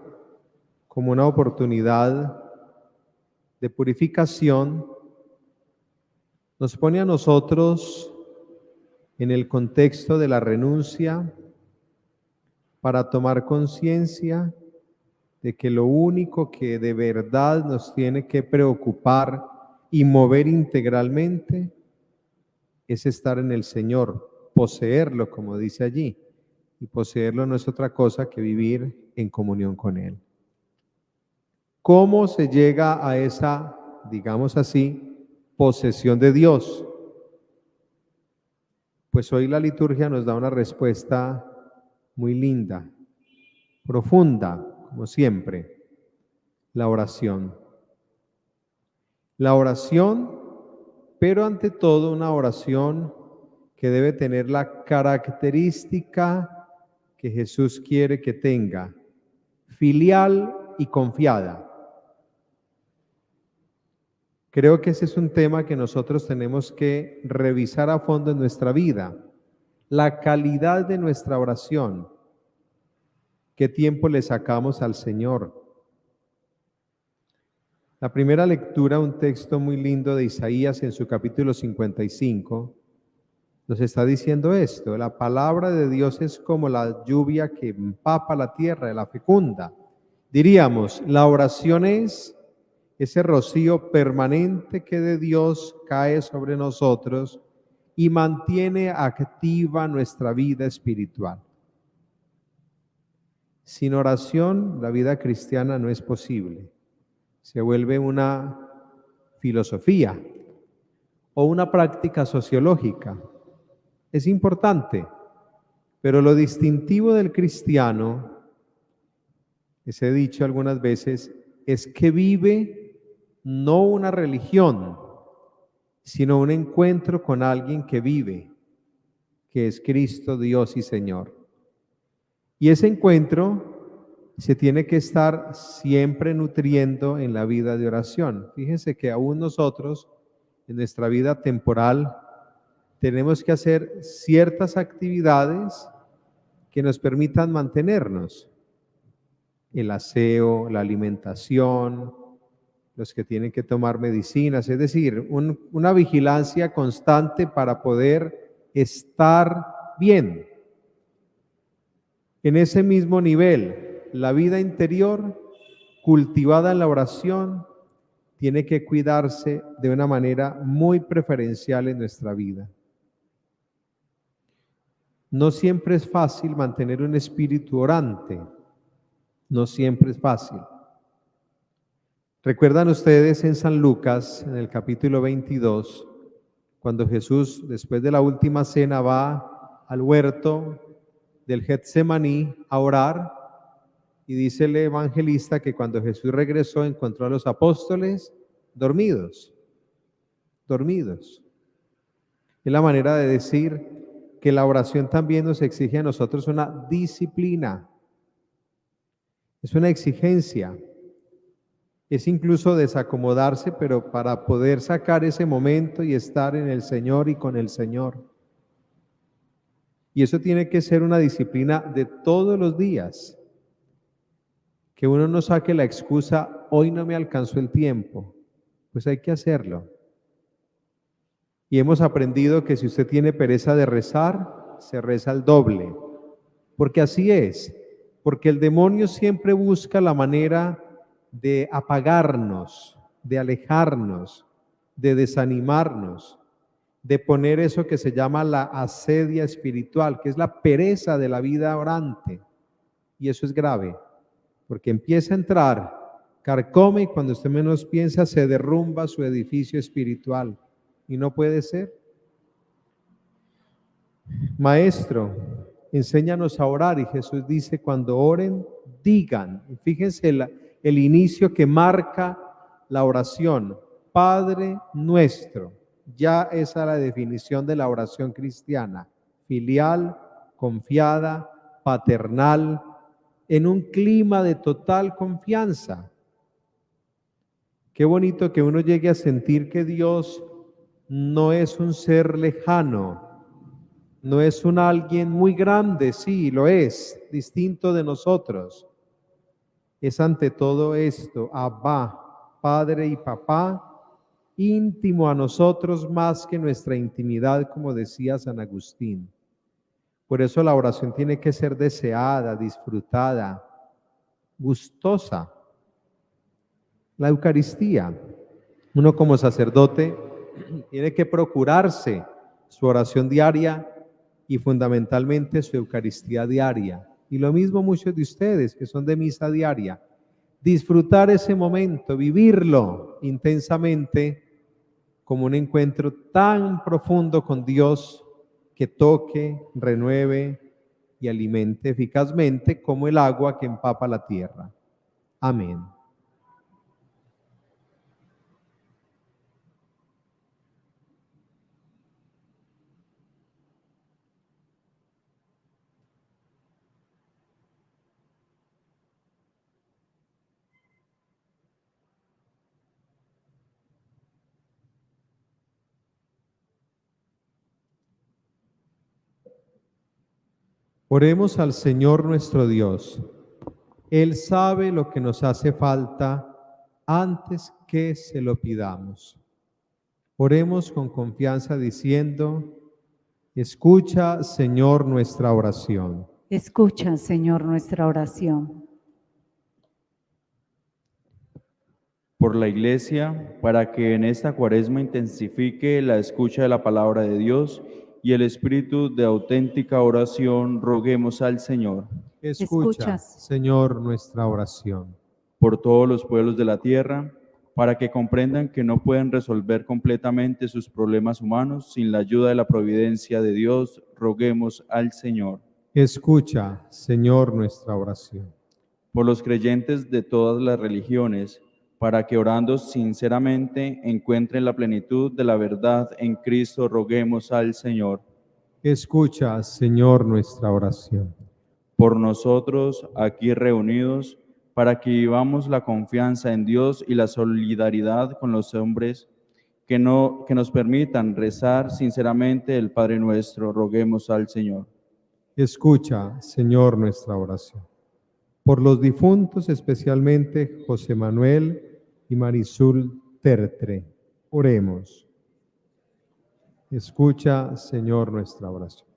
como una oportunidad de purificación, nos pone a nosotros en el contexto de la renuncia para tomar conciencia de que lo único que de verdad nos tiene que preocupar y mover integralmente es estar en el Señor, poseerlo, como dice allí. Y poseerlo no es otra cosa que vivir en comunión con Él. ¿Cómo se llega a esa, digamos así, posesión de Dios? Pues hoy la liturgia nos da una respuesta muy linda, profunda, como siempre, la oración. La oración, pero ante todo una oración que debe tener la característica que Jesús quiere que tenga, filial y confiada. Creo que ese es un tema que nosotros tenemos que revisar a fondo en nuestra vida, la calidad de nuestra oración. ¿Qué tiempo le sacamos al Señor? La primera lectura, un texto muy lindo de Isaías en su capítulo 55, nos está diciendo esto: la palabra de Dios es como la lluvia que empapa la tierra, la fecunda. Diríamos, la oración es ese rocío permanente que de Dios cae sobre nosotros y mantiene activa nuestra vida espiritual. Sin oración, la vida cristiana no es posible. Se vuelve una filosofía o una práctica sociológica. Es importante, pero lo distintivo del cristiano, les he dicho algunas veces, es que vive no una religión, sino un encuentro con alguien que vive, que es Cristo, Dios y Señor. Y ese encuentro se tiene que estar siempre nutriendo en la vida de oración. Fíjense que aún nosotros, en nuestra vida temporal, tenemos que hacer ciertas actividades que nos permitan mantenernos. El aseo, la alimentación, los que tienen que tomar medicinas, es decir, una vigilancia constante para poder estar bien. En ese mismo nivel, la vida interior, cultivada en la oración, tiene que cuidarse de una manera muy preferencial en nuestra vida. No siempre es fácil mantener un espíritu orante, no siempre es fácil. ¿Recuerdan ustedes en San Lucas, en el capítulo 22, cuando Jesús, después de la última cena, va al huerto del Getsemaní a orar? Y dice el evangelista que cuando Jesús regresó encontró a los apóstoles dormidos. Es la manera de decir que la oración también nos exige a nosotros una disciplina. Es una exigencia. Es incluso desacomodarse, pero para poder sacar ese momento y estar en el Señor y con el Señor. Y eso tiene que ser una disciplina de todos los días. Que uno no saque la excusa, hoy no me alcanzó el tiempo. Pues hay que hacerlo. Y hemos aprendido que si usted tiene pereza de rezar, se reza el doble. Porque así es. Porque el demonio siempre busca la manera de apagarnos, de alejarnos, de desanimarnos, de poner eso que se llama la asedia espiritual, que es la pereza de la vida orante. Y eso es grave, porque empieza a entrar, carcome y cuando usted menos piensa se derrumba su edificio espiritual. Y no puede ser. Maestro, enséñanos a orar. Y Jesús dice, cuando oren, digan. Y fíjense el inicio que marca la oración. Padre nuestro. Ya esa es la definición de la oración cristiana. Filial, confiada, paternal, en un clima de total confianza. Qué bonito que uno llegue a sentir que Dios no es un ser lejano, no es un alguien muy grande, sí, lo es, distinto de nosotros. Es ante todo esto, Abba, Padre y Papá, íntimo a nosotros más que nuestra intimidad, como decía San Agustín. Por eso la oración tiene que ser deseada, disfrutada, gustosa. La Eucaristía, uno como sacerdote tiene que procurarse su oración diaria y fundamentalmente su Eucaristía diaria. Y lo mismo muchos de ustedes que son de misa diaria. Disfrutar ese momento, vivirlo intensamente como un encuentro tan profundo con Dios que toque, renueve y alimente eficazmente como el agua que empapa la tierra. Amén. Oremos al Señor nuestro Dios. Él sabe lo que nos hace falta antes que se lo pidamos. Oremos con confianza diciendo, escucha, Señor, nuestra oración. Escucha, Señor, nuestra oración. Por la Iglesia, para que en esta Cuaresma intensifique la escucha de la palabra de Dios y el espíritu de auténtica oración, roguemos al Señor. Escucha, Señor, nuestra oración. Por todos los pueblos de la tierra, para que comprendan que no pueden resolver completamente sus problemas humanos sin la ayuda de la providencia de Dios, roguemos al Señor. Escucha, Señor, nuestra oración. Por los creyentes de todas las religiones, para que orando sinceramente encuentren la plenitud de la verdad en Cristo, roguemos al Señor. Escucha, Señor, nuestra oración. Por nosotros aquí reunidos, para que vivamos la confianza en Dios y la solidaridad con los hombres, que nos permitan rezar sinceramente el Padre Nuestro, roguemos al Señor. Escucha, Señor, nuestra oración. Por los difuntos, especialmente José Manuel y Marisol Tertre, oremos. Escucha, Señor, nuestra oración.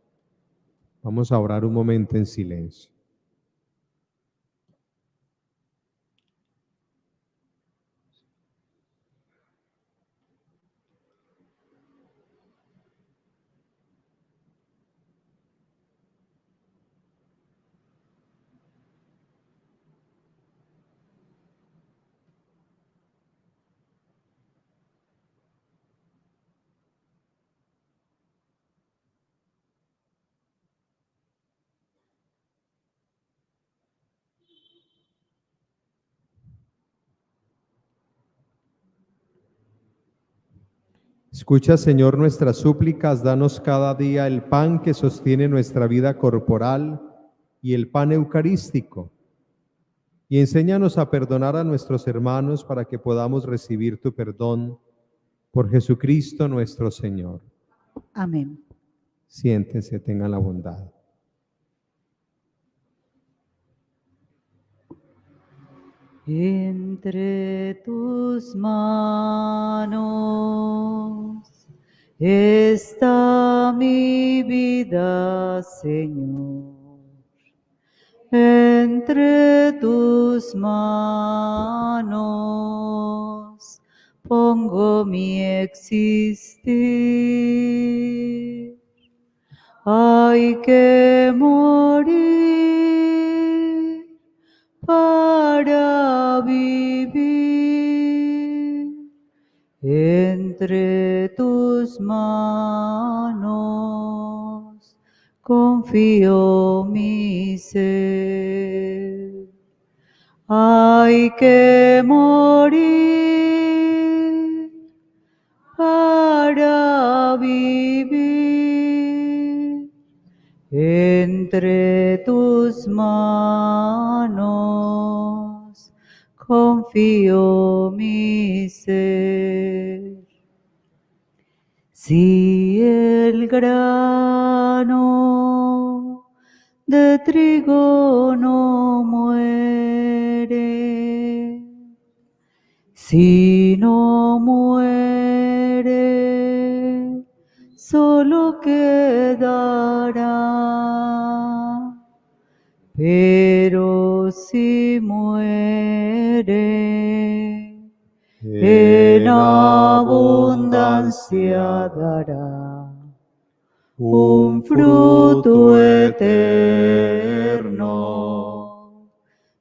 Vamos a orar un momento en silencio. Escucha, Señor, nuestras súplicas, danos cada día el pan que sostiene nuestra vida corporal y el pan eucarístico. Y enséñanos a perdonar a nuestros hermanos para que podamos recibir tu perdón por Jesucristo nuestro Señor. Amén. Siéntense, tengan la bondad. Entre tus manos está mi vida, Señor. Entre tus manos pongo mi existir. Hay que morir para vivir. Entre tus manos confío. confío mi ser. Hay que morir para vivir. Entre tus manos confío mi ser. Si el grano de trigo no muere, si no muere, solo quedará. Pero si muere, en abundancia dará un fruto eterno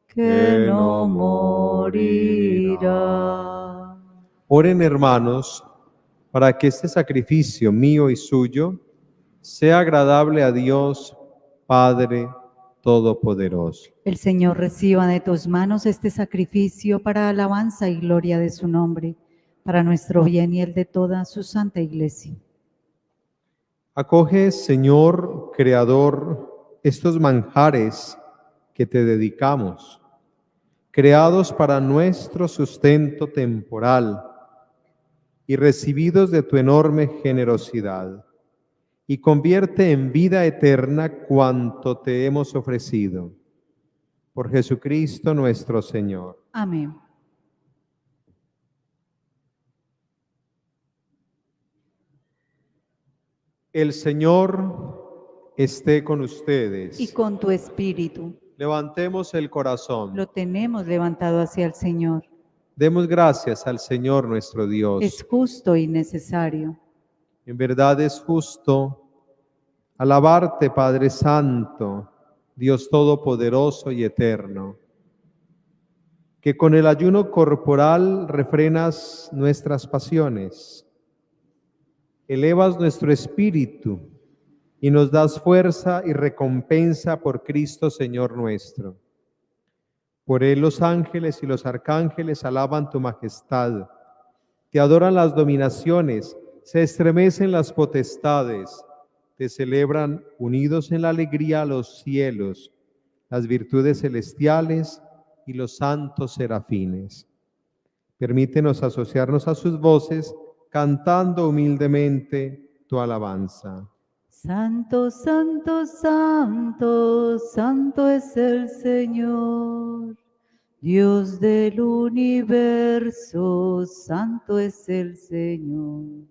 que no morirá. Oren, hermanos, para que este sacrificio mío y suyo sea agradable a Dios, Padre Todopoderoso. El Señor reciba de tus manos este sacrificio para alabanza y gloria de su nombre, para nuestro bien y el de toda su santa Iglesia. Acoge, Señor, Creador, estos manjares que te dedicamos, creados para nuestro sustento temporal y recibidos de tu enorme generosidad, y convierte en vida eterna cuanto te hemos ofrecido. Por Jesucristo nuestro Señor. Amén. El Señor esté con ustedes. Y con tu espíritu. Levantemos el corazón. Lo tenemos levantado hacia el Señor. Demos gracias al Señor nuestro Dios. Es justo y necesario. En verdad es justo alabarte, Padre Santo, Dios Todopoderoso y Eterno, que con el ayuno corporal refrenas nuestras pasiones, elevas nuestro espíritu y nos das fuerza y recompensa por Cristo Señor nuestro. Por Él los ángeles y los arcángeles alaban tu majestad, te adoran las dominaciones, se estremecen las potestades, te celebran unidos en la alegría los cielos, las virtudes celestiales y los santos serafines. Permítenos asociarnos a sus voces, cantando humildemente tu alabanza. Santo, santo, santo, santo es el Señor, Dios del universo, santo es el Señor.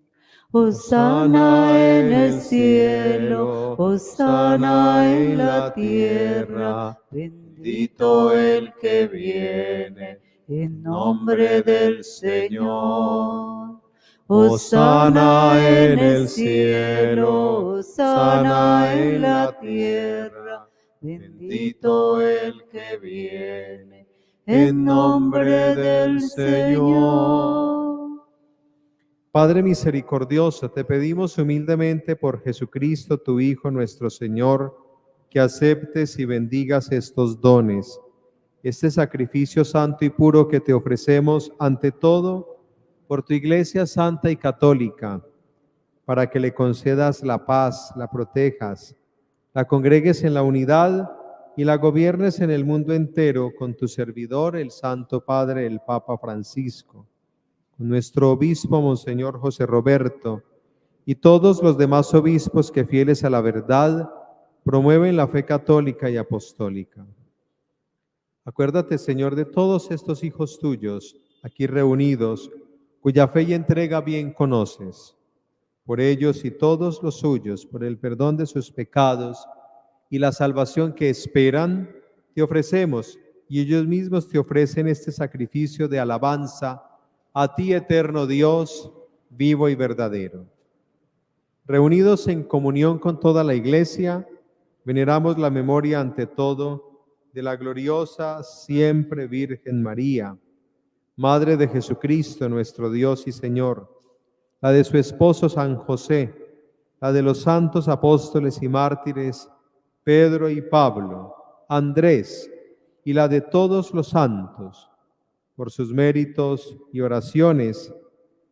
Hosana en el cielo, hosana en la tierra, bendito el que viene en nombre del Señor. Hosana en el cielo, hosana en la tierra, bendito el que viene en nombre del Señor. Padre misericordioso, te pedimos humildemente por Jesucristo, tu Hijo, nuestro Señor, que aceptes y bendigas estos dones, este sacrificio santo y puro que te ofrecemos ante todo por tu Iglesia santa y católica, para que le concedas la paz, la protejas, la congregues en la unidad y la gobiernes en el mundo entero con tu servidor, el Santo Padre, el Papa Francisco, con nuestro obispo, Monseñor José Roberto, y todos los demás obispos que, fieles a la verdad, promueven la fe católica y apostólica. Acuérdate, Señor, de todos estos hijos tuyos, aquí reunidos, cuya fe y entrega bien conoces. Por ellos y todos los suyos, por el perdón de sus pecados y la salvación que esperan, te ofrecemos, y ellos mismos te ofrecen este sacrificio de alabanza a ti, eterno Dios, vivo y verdadero. Reunidos en comunión con toda la Iglesia, veneramos la memoria ante todo de la gloriosa siempre Virgen María, Madre de Jesucristo, nuestro Dios y Señor, la de su esposo San José, la de los santos apóstoles y mártires, Pedro y Pablo, Andrés y la de todos los santos. Por sus méritos y oraciones,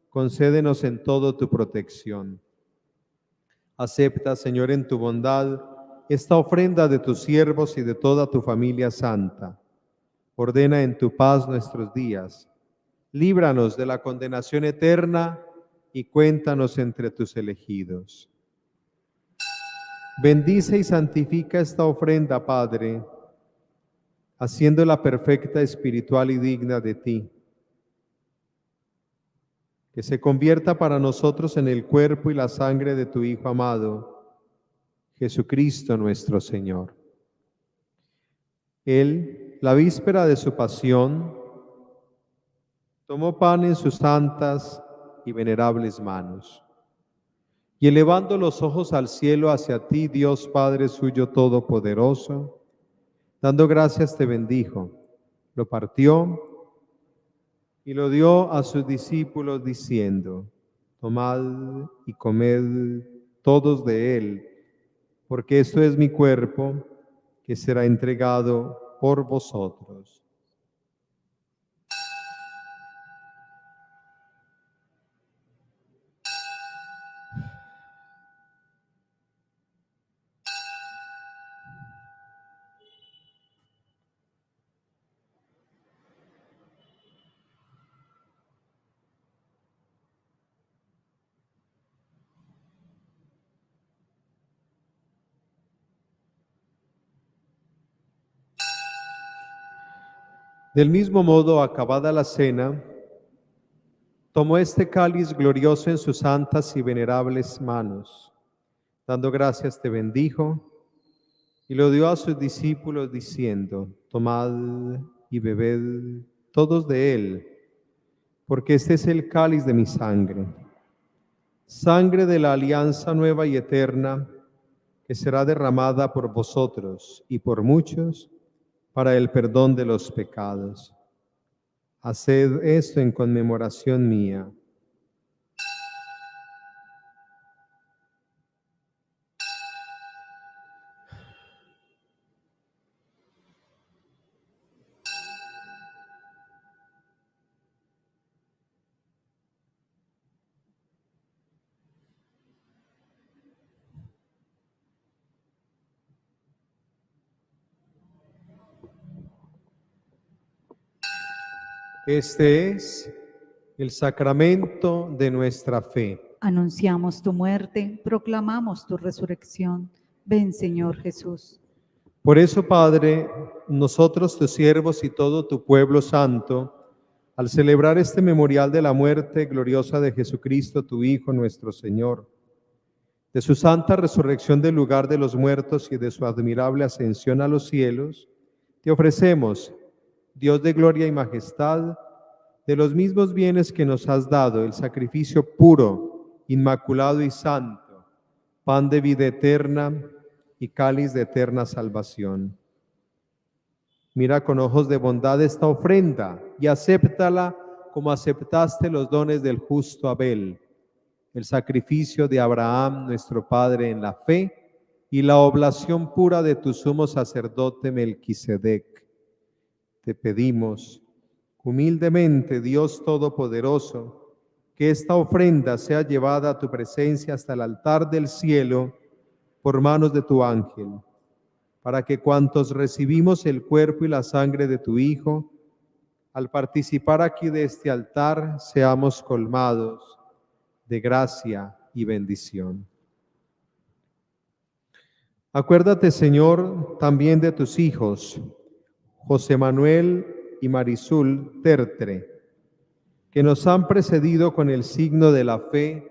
concédenos en todo tu protección. Acepta, Señor, en tu bondad esta ofrenda de tus siervos y de toda tu familia santa. Ordena en tu paz nuestros días. Líbranos de la condenación eterna y cuéntanos entre tus elegidos. Bendice y santifica esta ofrenda, Padre, haciéndola perfecta, espiritual y digna de ti. Que se convierta para nosotros en el cuerpo y la sangre de tu Hijo amado, Jesucristo nuestro Señor. Él, la víspera de su pasión, tomó pan en sus santas y venerables manos, y elevando los ojos al cielo hacia ti, Dios Padre suyo todopoderoso, dando gracias te bendijo, lo partió y lo dio a sus discípulos diciendo: tomad y comed todos de él, porque esto es mi cuerpo que será entregado por vosotros. Del mismo modo, acabada la cena, tomó este cáliz glorioso en sus santas y venerables manos. Dando gracias te bendijo y lo dio a sus discípulos diciendo: tomad y bebed todos de él, porque este es el cáliz de mi sangre, sangre de la alianza nueva y eterna, que será derramada por vosotros y por muchos para el perdón de los pecados. Haced esto en conmemoración mía. Este es el sacramento de nuestra fe. Anunciamos tu muerte, proclamamos tu resurrección. Ven, Señor Jesús. Por eso, Padre, nosotros, tus siervos y todo tu pueblo santo, al celebrar este memorial de la muerte gloriosa de Jesucristo, tu Hijo, nuestro Señor, de su santa resurrección del lugar de los muertos y de su admirable ascensión a los cielos, te ofrecemos, Dios de gloria y majestad, de los mismos bienes que nos has dado, el sacrificio puro, inmaculado y santo, pan de vida eterna y cáliz de eterna salvación. Mira con ojos de bondad esta ofrenda y acéptala como aceptaste los dones del justo Abel, el sacrificio de Abraham, nuestro padre en la fe, y la oblación pura de tu sumo sacerdote Melquisedec. Te pedimos, humildemente, Dios Todopoderoso, que esta ofrenda sea llevada a tu presencia hasta el altar del cielo por manos de tu ángel, para que cuantos recibimos el cuerpo y la sangre de tu Hijo, al participar aquí de este altar, seamos colmados de gracia y bendición. Acuérdate, Señor, también de tus hijos, José Manuel y Marisol Tertre, que nos han precedido con el signo de la fe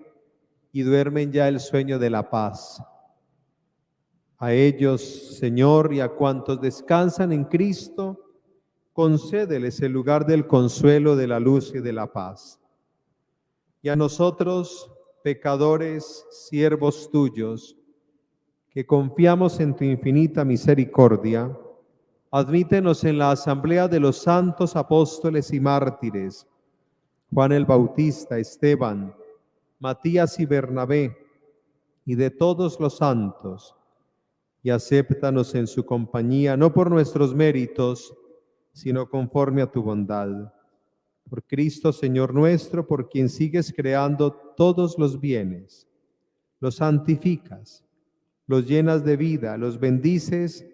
y duermen ya el sueño de la paz. A ellos, Señor, y a cuantos descansan en Cristo, concédeles el lugar del consuelo, de la luz y de la paz. Y a nosotros, pecadores, siervos tuyos, que confiamos en tu infinita misericordia, admítenos en la asamblea de los santos apóstoles y mártires, Juan el Bautista, Esteban, Matías y Bernabé, y de todos los santos, y acéptanos en su compañía, no por nuestros méritos, sino conforme a tu bondad. Por Cristo, Señor nuestro, por quien sigues creando todos los bienes, los santificas, los llenas de vida, los bendices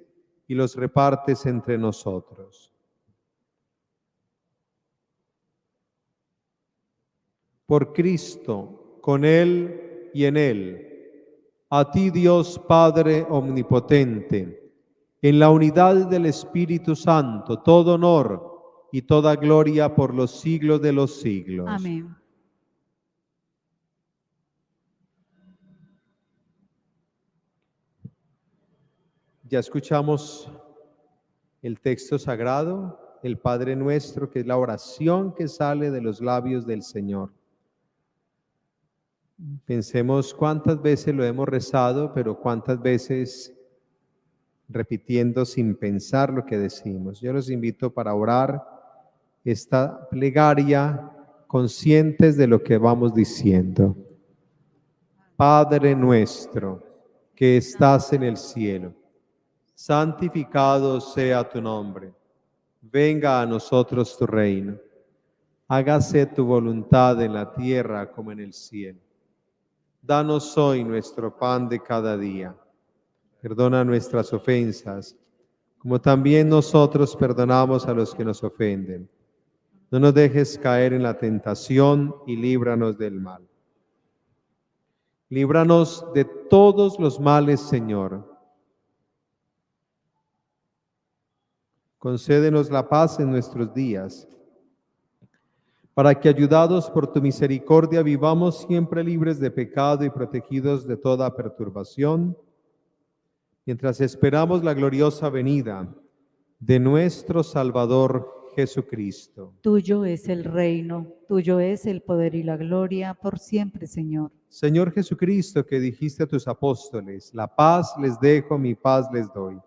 y los repartes entre nosotros. Por Cristo, con Él y en Él, a ti Dios Padre Omnipotente, en la unidad del Espíritu Santo, todo honor y toda gloria por los siglos de los siglos. Amén. Ya escuchamos el texto sagrado, el Padre Nuestro, que es la oración que sale de los labios del Señor. Pensemos cuántas veces lo hemos rezado, pero cuántas veces repitiendo sin pensar lo que decimos. Yo los invito para orar esta plegaria conscientes de lo que vamos diciendo. Padre nuestro, que estás en el cielo, santificado sea tu nombre. Venga a nosotros tu reino. Hágase tu voluntad en la tierra como en el cielo. Danos hoy nuestro pan de cada día. Perdona nuestras ofensas, como también nosotros perdonamos a los que nos ofenden. No nos dejes caer en la tentación y líbranos del mal. Líbranos de todos los males, Señor. Concédenos la paz en nuestros días, para que, ayudados por tu misericordia, vivamos siempre libres de pecado y protegidos de toda perturbación, mientras esperamos la gloriosa venida de nuestro Salvador Jesucristo. Tuyo es el reino, tuyo es el poder y la gloria por siempre, Señor. Señor Jesucristo, que dijiste a tus apóstoles, la paz les dejo, mi paz les doy.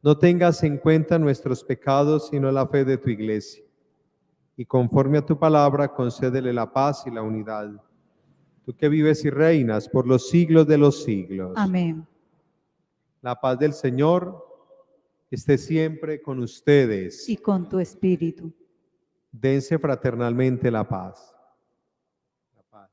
No tengas en cuenta nuestros pecados, sino la fe de tu iglesia. Y conforme a tu palabra, concédele la paz y la unidad. Tú que vives y reinas por los siglos de los siglos. Amén. La paz del Señor esté siempre con ustedes. Y con tu espíritu. Dense fraternalmente la paz. La paz.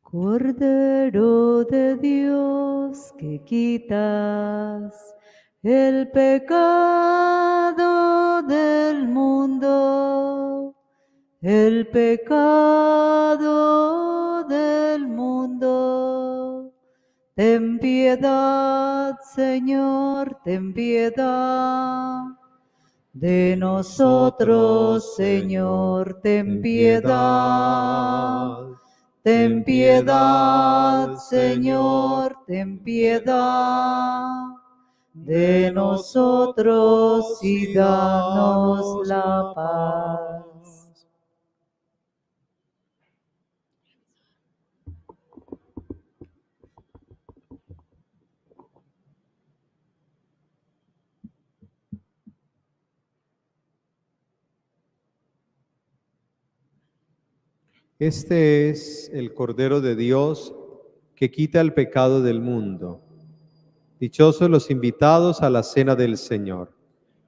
Cordero de Dios, que quitas el pecado del mundo, el pecado del mundo. Ten piedad, Señor, ten piedad. De nosotros, Señor, ten piedad. Ten piedad, Señor, ten piedad de nosotros y danos la paz. Este es el Cordero de Dios que quita el pecado del mundo. Dichosos los invitados a la cena del Señor.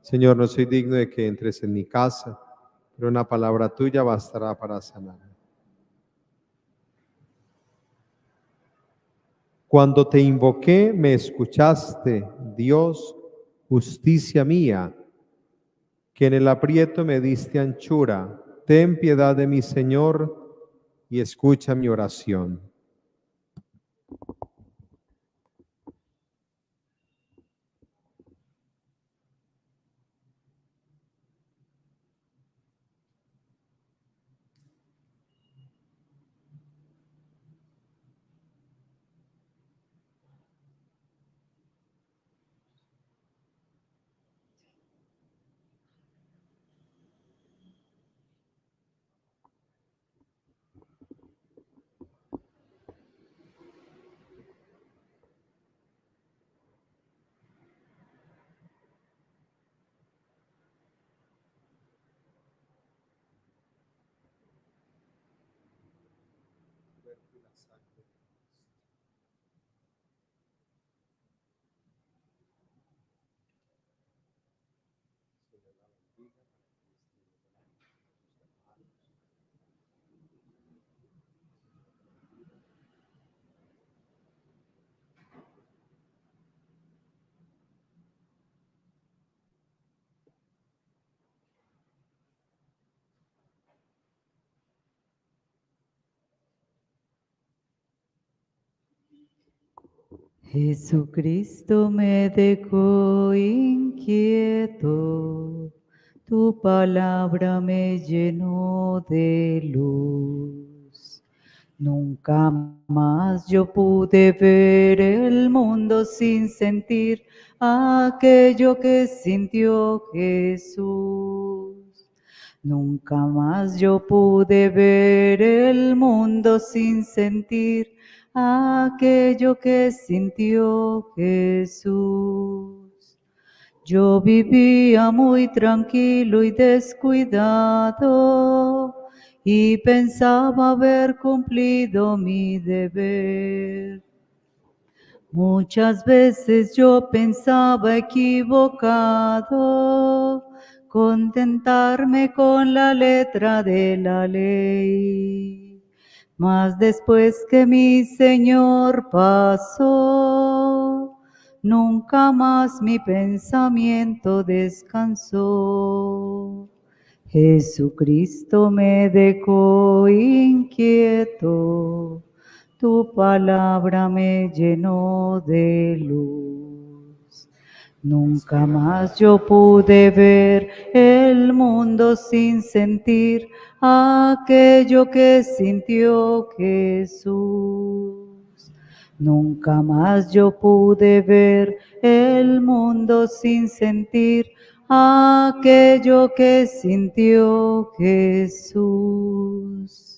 Señor, no soy digno de que entres en mi casa, pero una palabra tuya bastará para sanar. Cuando te invoqué, me escuchaste, Dios, justicia mía, que en el aprieto me diste anchura. Ten piedad de mí, Señor, y escucha mi oración. Jesucristo me dejó inquieto, tu palabra me llenó de luz. Nunca más yo pude ver el mundo sin sentir aquello que sintió Jesús. Nunca más yo pude ver el mundo sin sentir aquello que sintió Jesús. Yo vivía muy tranquilo y descuidado y pensaba haber cumplido mi deber. Muchas veces yo pensaba equivocado, contentarme con la letra de la ley. Mas después que mi Señor pasó, nunca más mi pensamiento descansó. Jesucristo me dejó inquieto, tu palabra me llenó de luz. Nunca más yo pude ver el mundo sin sentir aquello que sintió Jesús. Nunca más yo pude ver el mundo sin sentir aquello que sintió Jesús.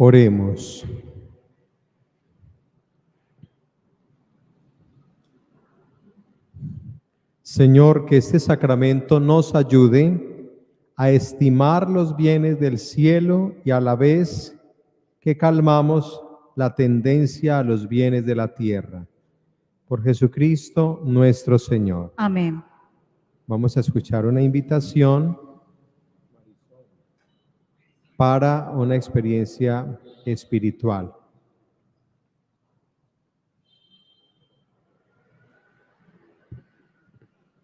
Oremos. Señor, que este sacramento nos ayude a estimar los bienes del cielo y a la vez que calmamos la tendencia a los bienes de la tierra. Por Jesucristo nuestro Señor. Amén. Vamos a escuchar una invitación para una experiencia espiritual.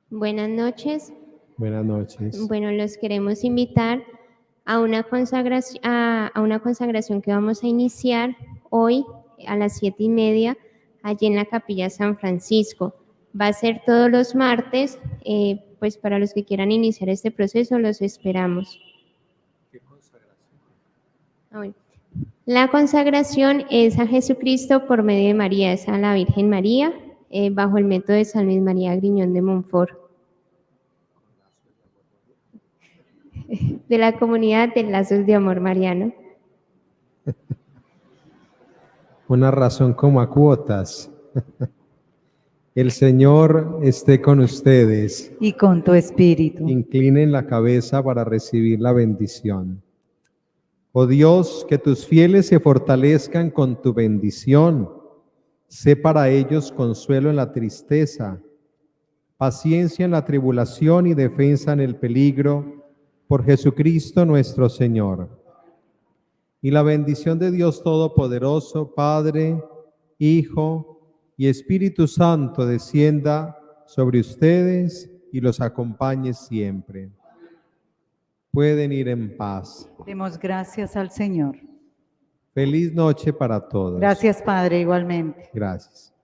Buenas noches. Buenas noches. Bueno, los queremos invitar a una consagración que vamos a iniciar hoy a las 7:30 allí en la Capilla San Francisco. Va a ser todos los martes, pues para los que quieran iniciar este proceso los esperamos. ¿Qué consagración? Bueno, la consagración es a Jesucristo por medio de María, es a la Virgen María, bajo el método de San Luis María Griñón de Montfort. De la comunidad de Lazos de Amor Mariano. Una razón como a cuotas. El Señor esté con ustedes. Y con tu espíritu. Inclinen la cabeza para recibir la bendición. Oh Dios, que tus fieles se fortalezcan con tu bendición. Sé para ellos consuelo en la tristeza, paciencia en la tribulación y defensa en el peligro, por Jesucristo nuestro Señor. Y la bendición de Dios Todopoderoso, Padre, Hijo y Espíritu Santo descienda sobre ustedes y los acompañe siempre. Pueden ir en paz. Demos gracias al Señor. Feliz noche para todos. Gracias, Padre, igualmente. Gracias.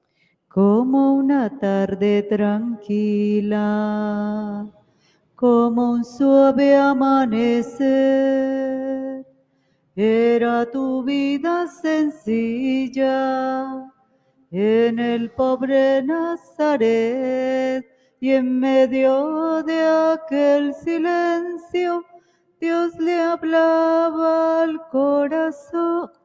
como una tarde tranquila, como un suave amanecer. Era tu vida sencilla en el pobre Nazaret, y en medio de aquel silencio Dios le hablaba al corazón.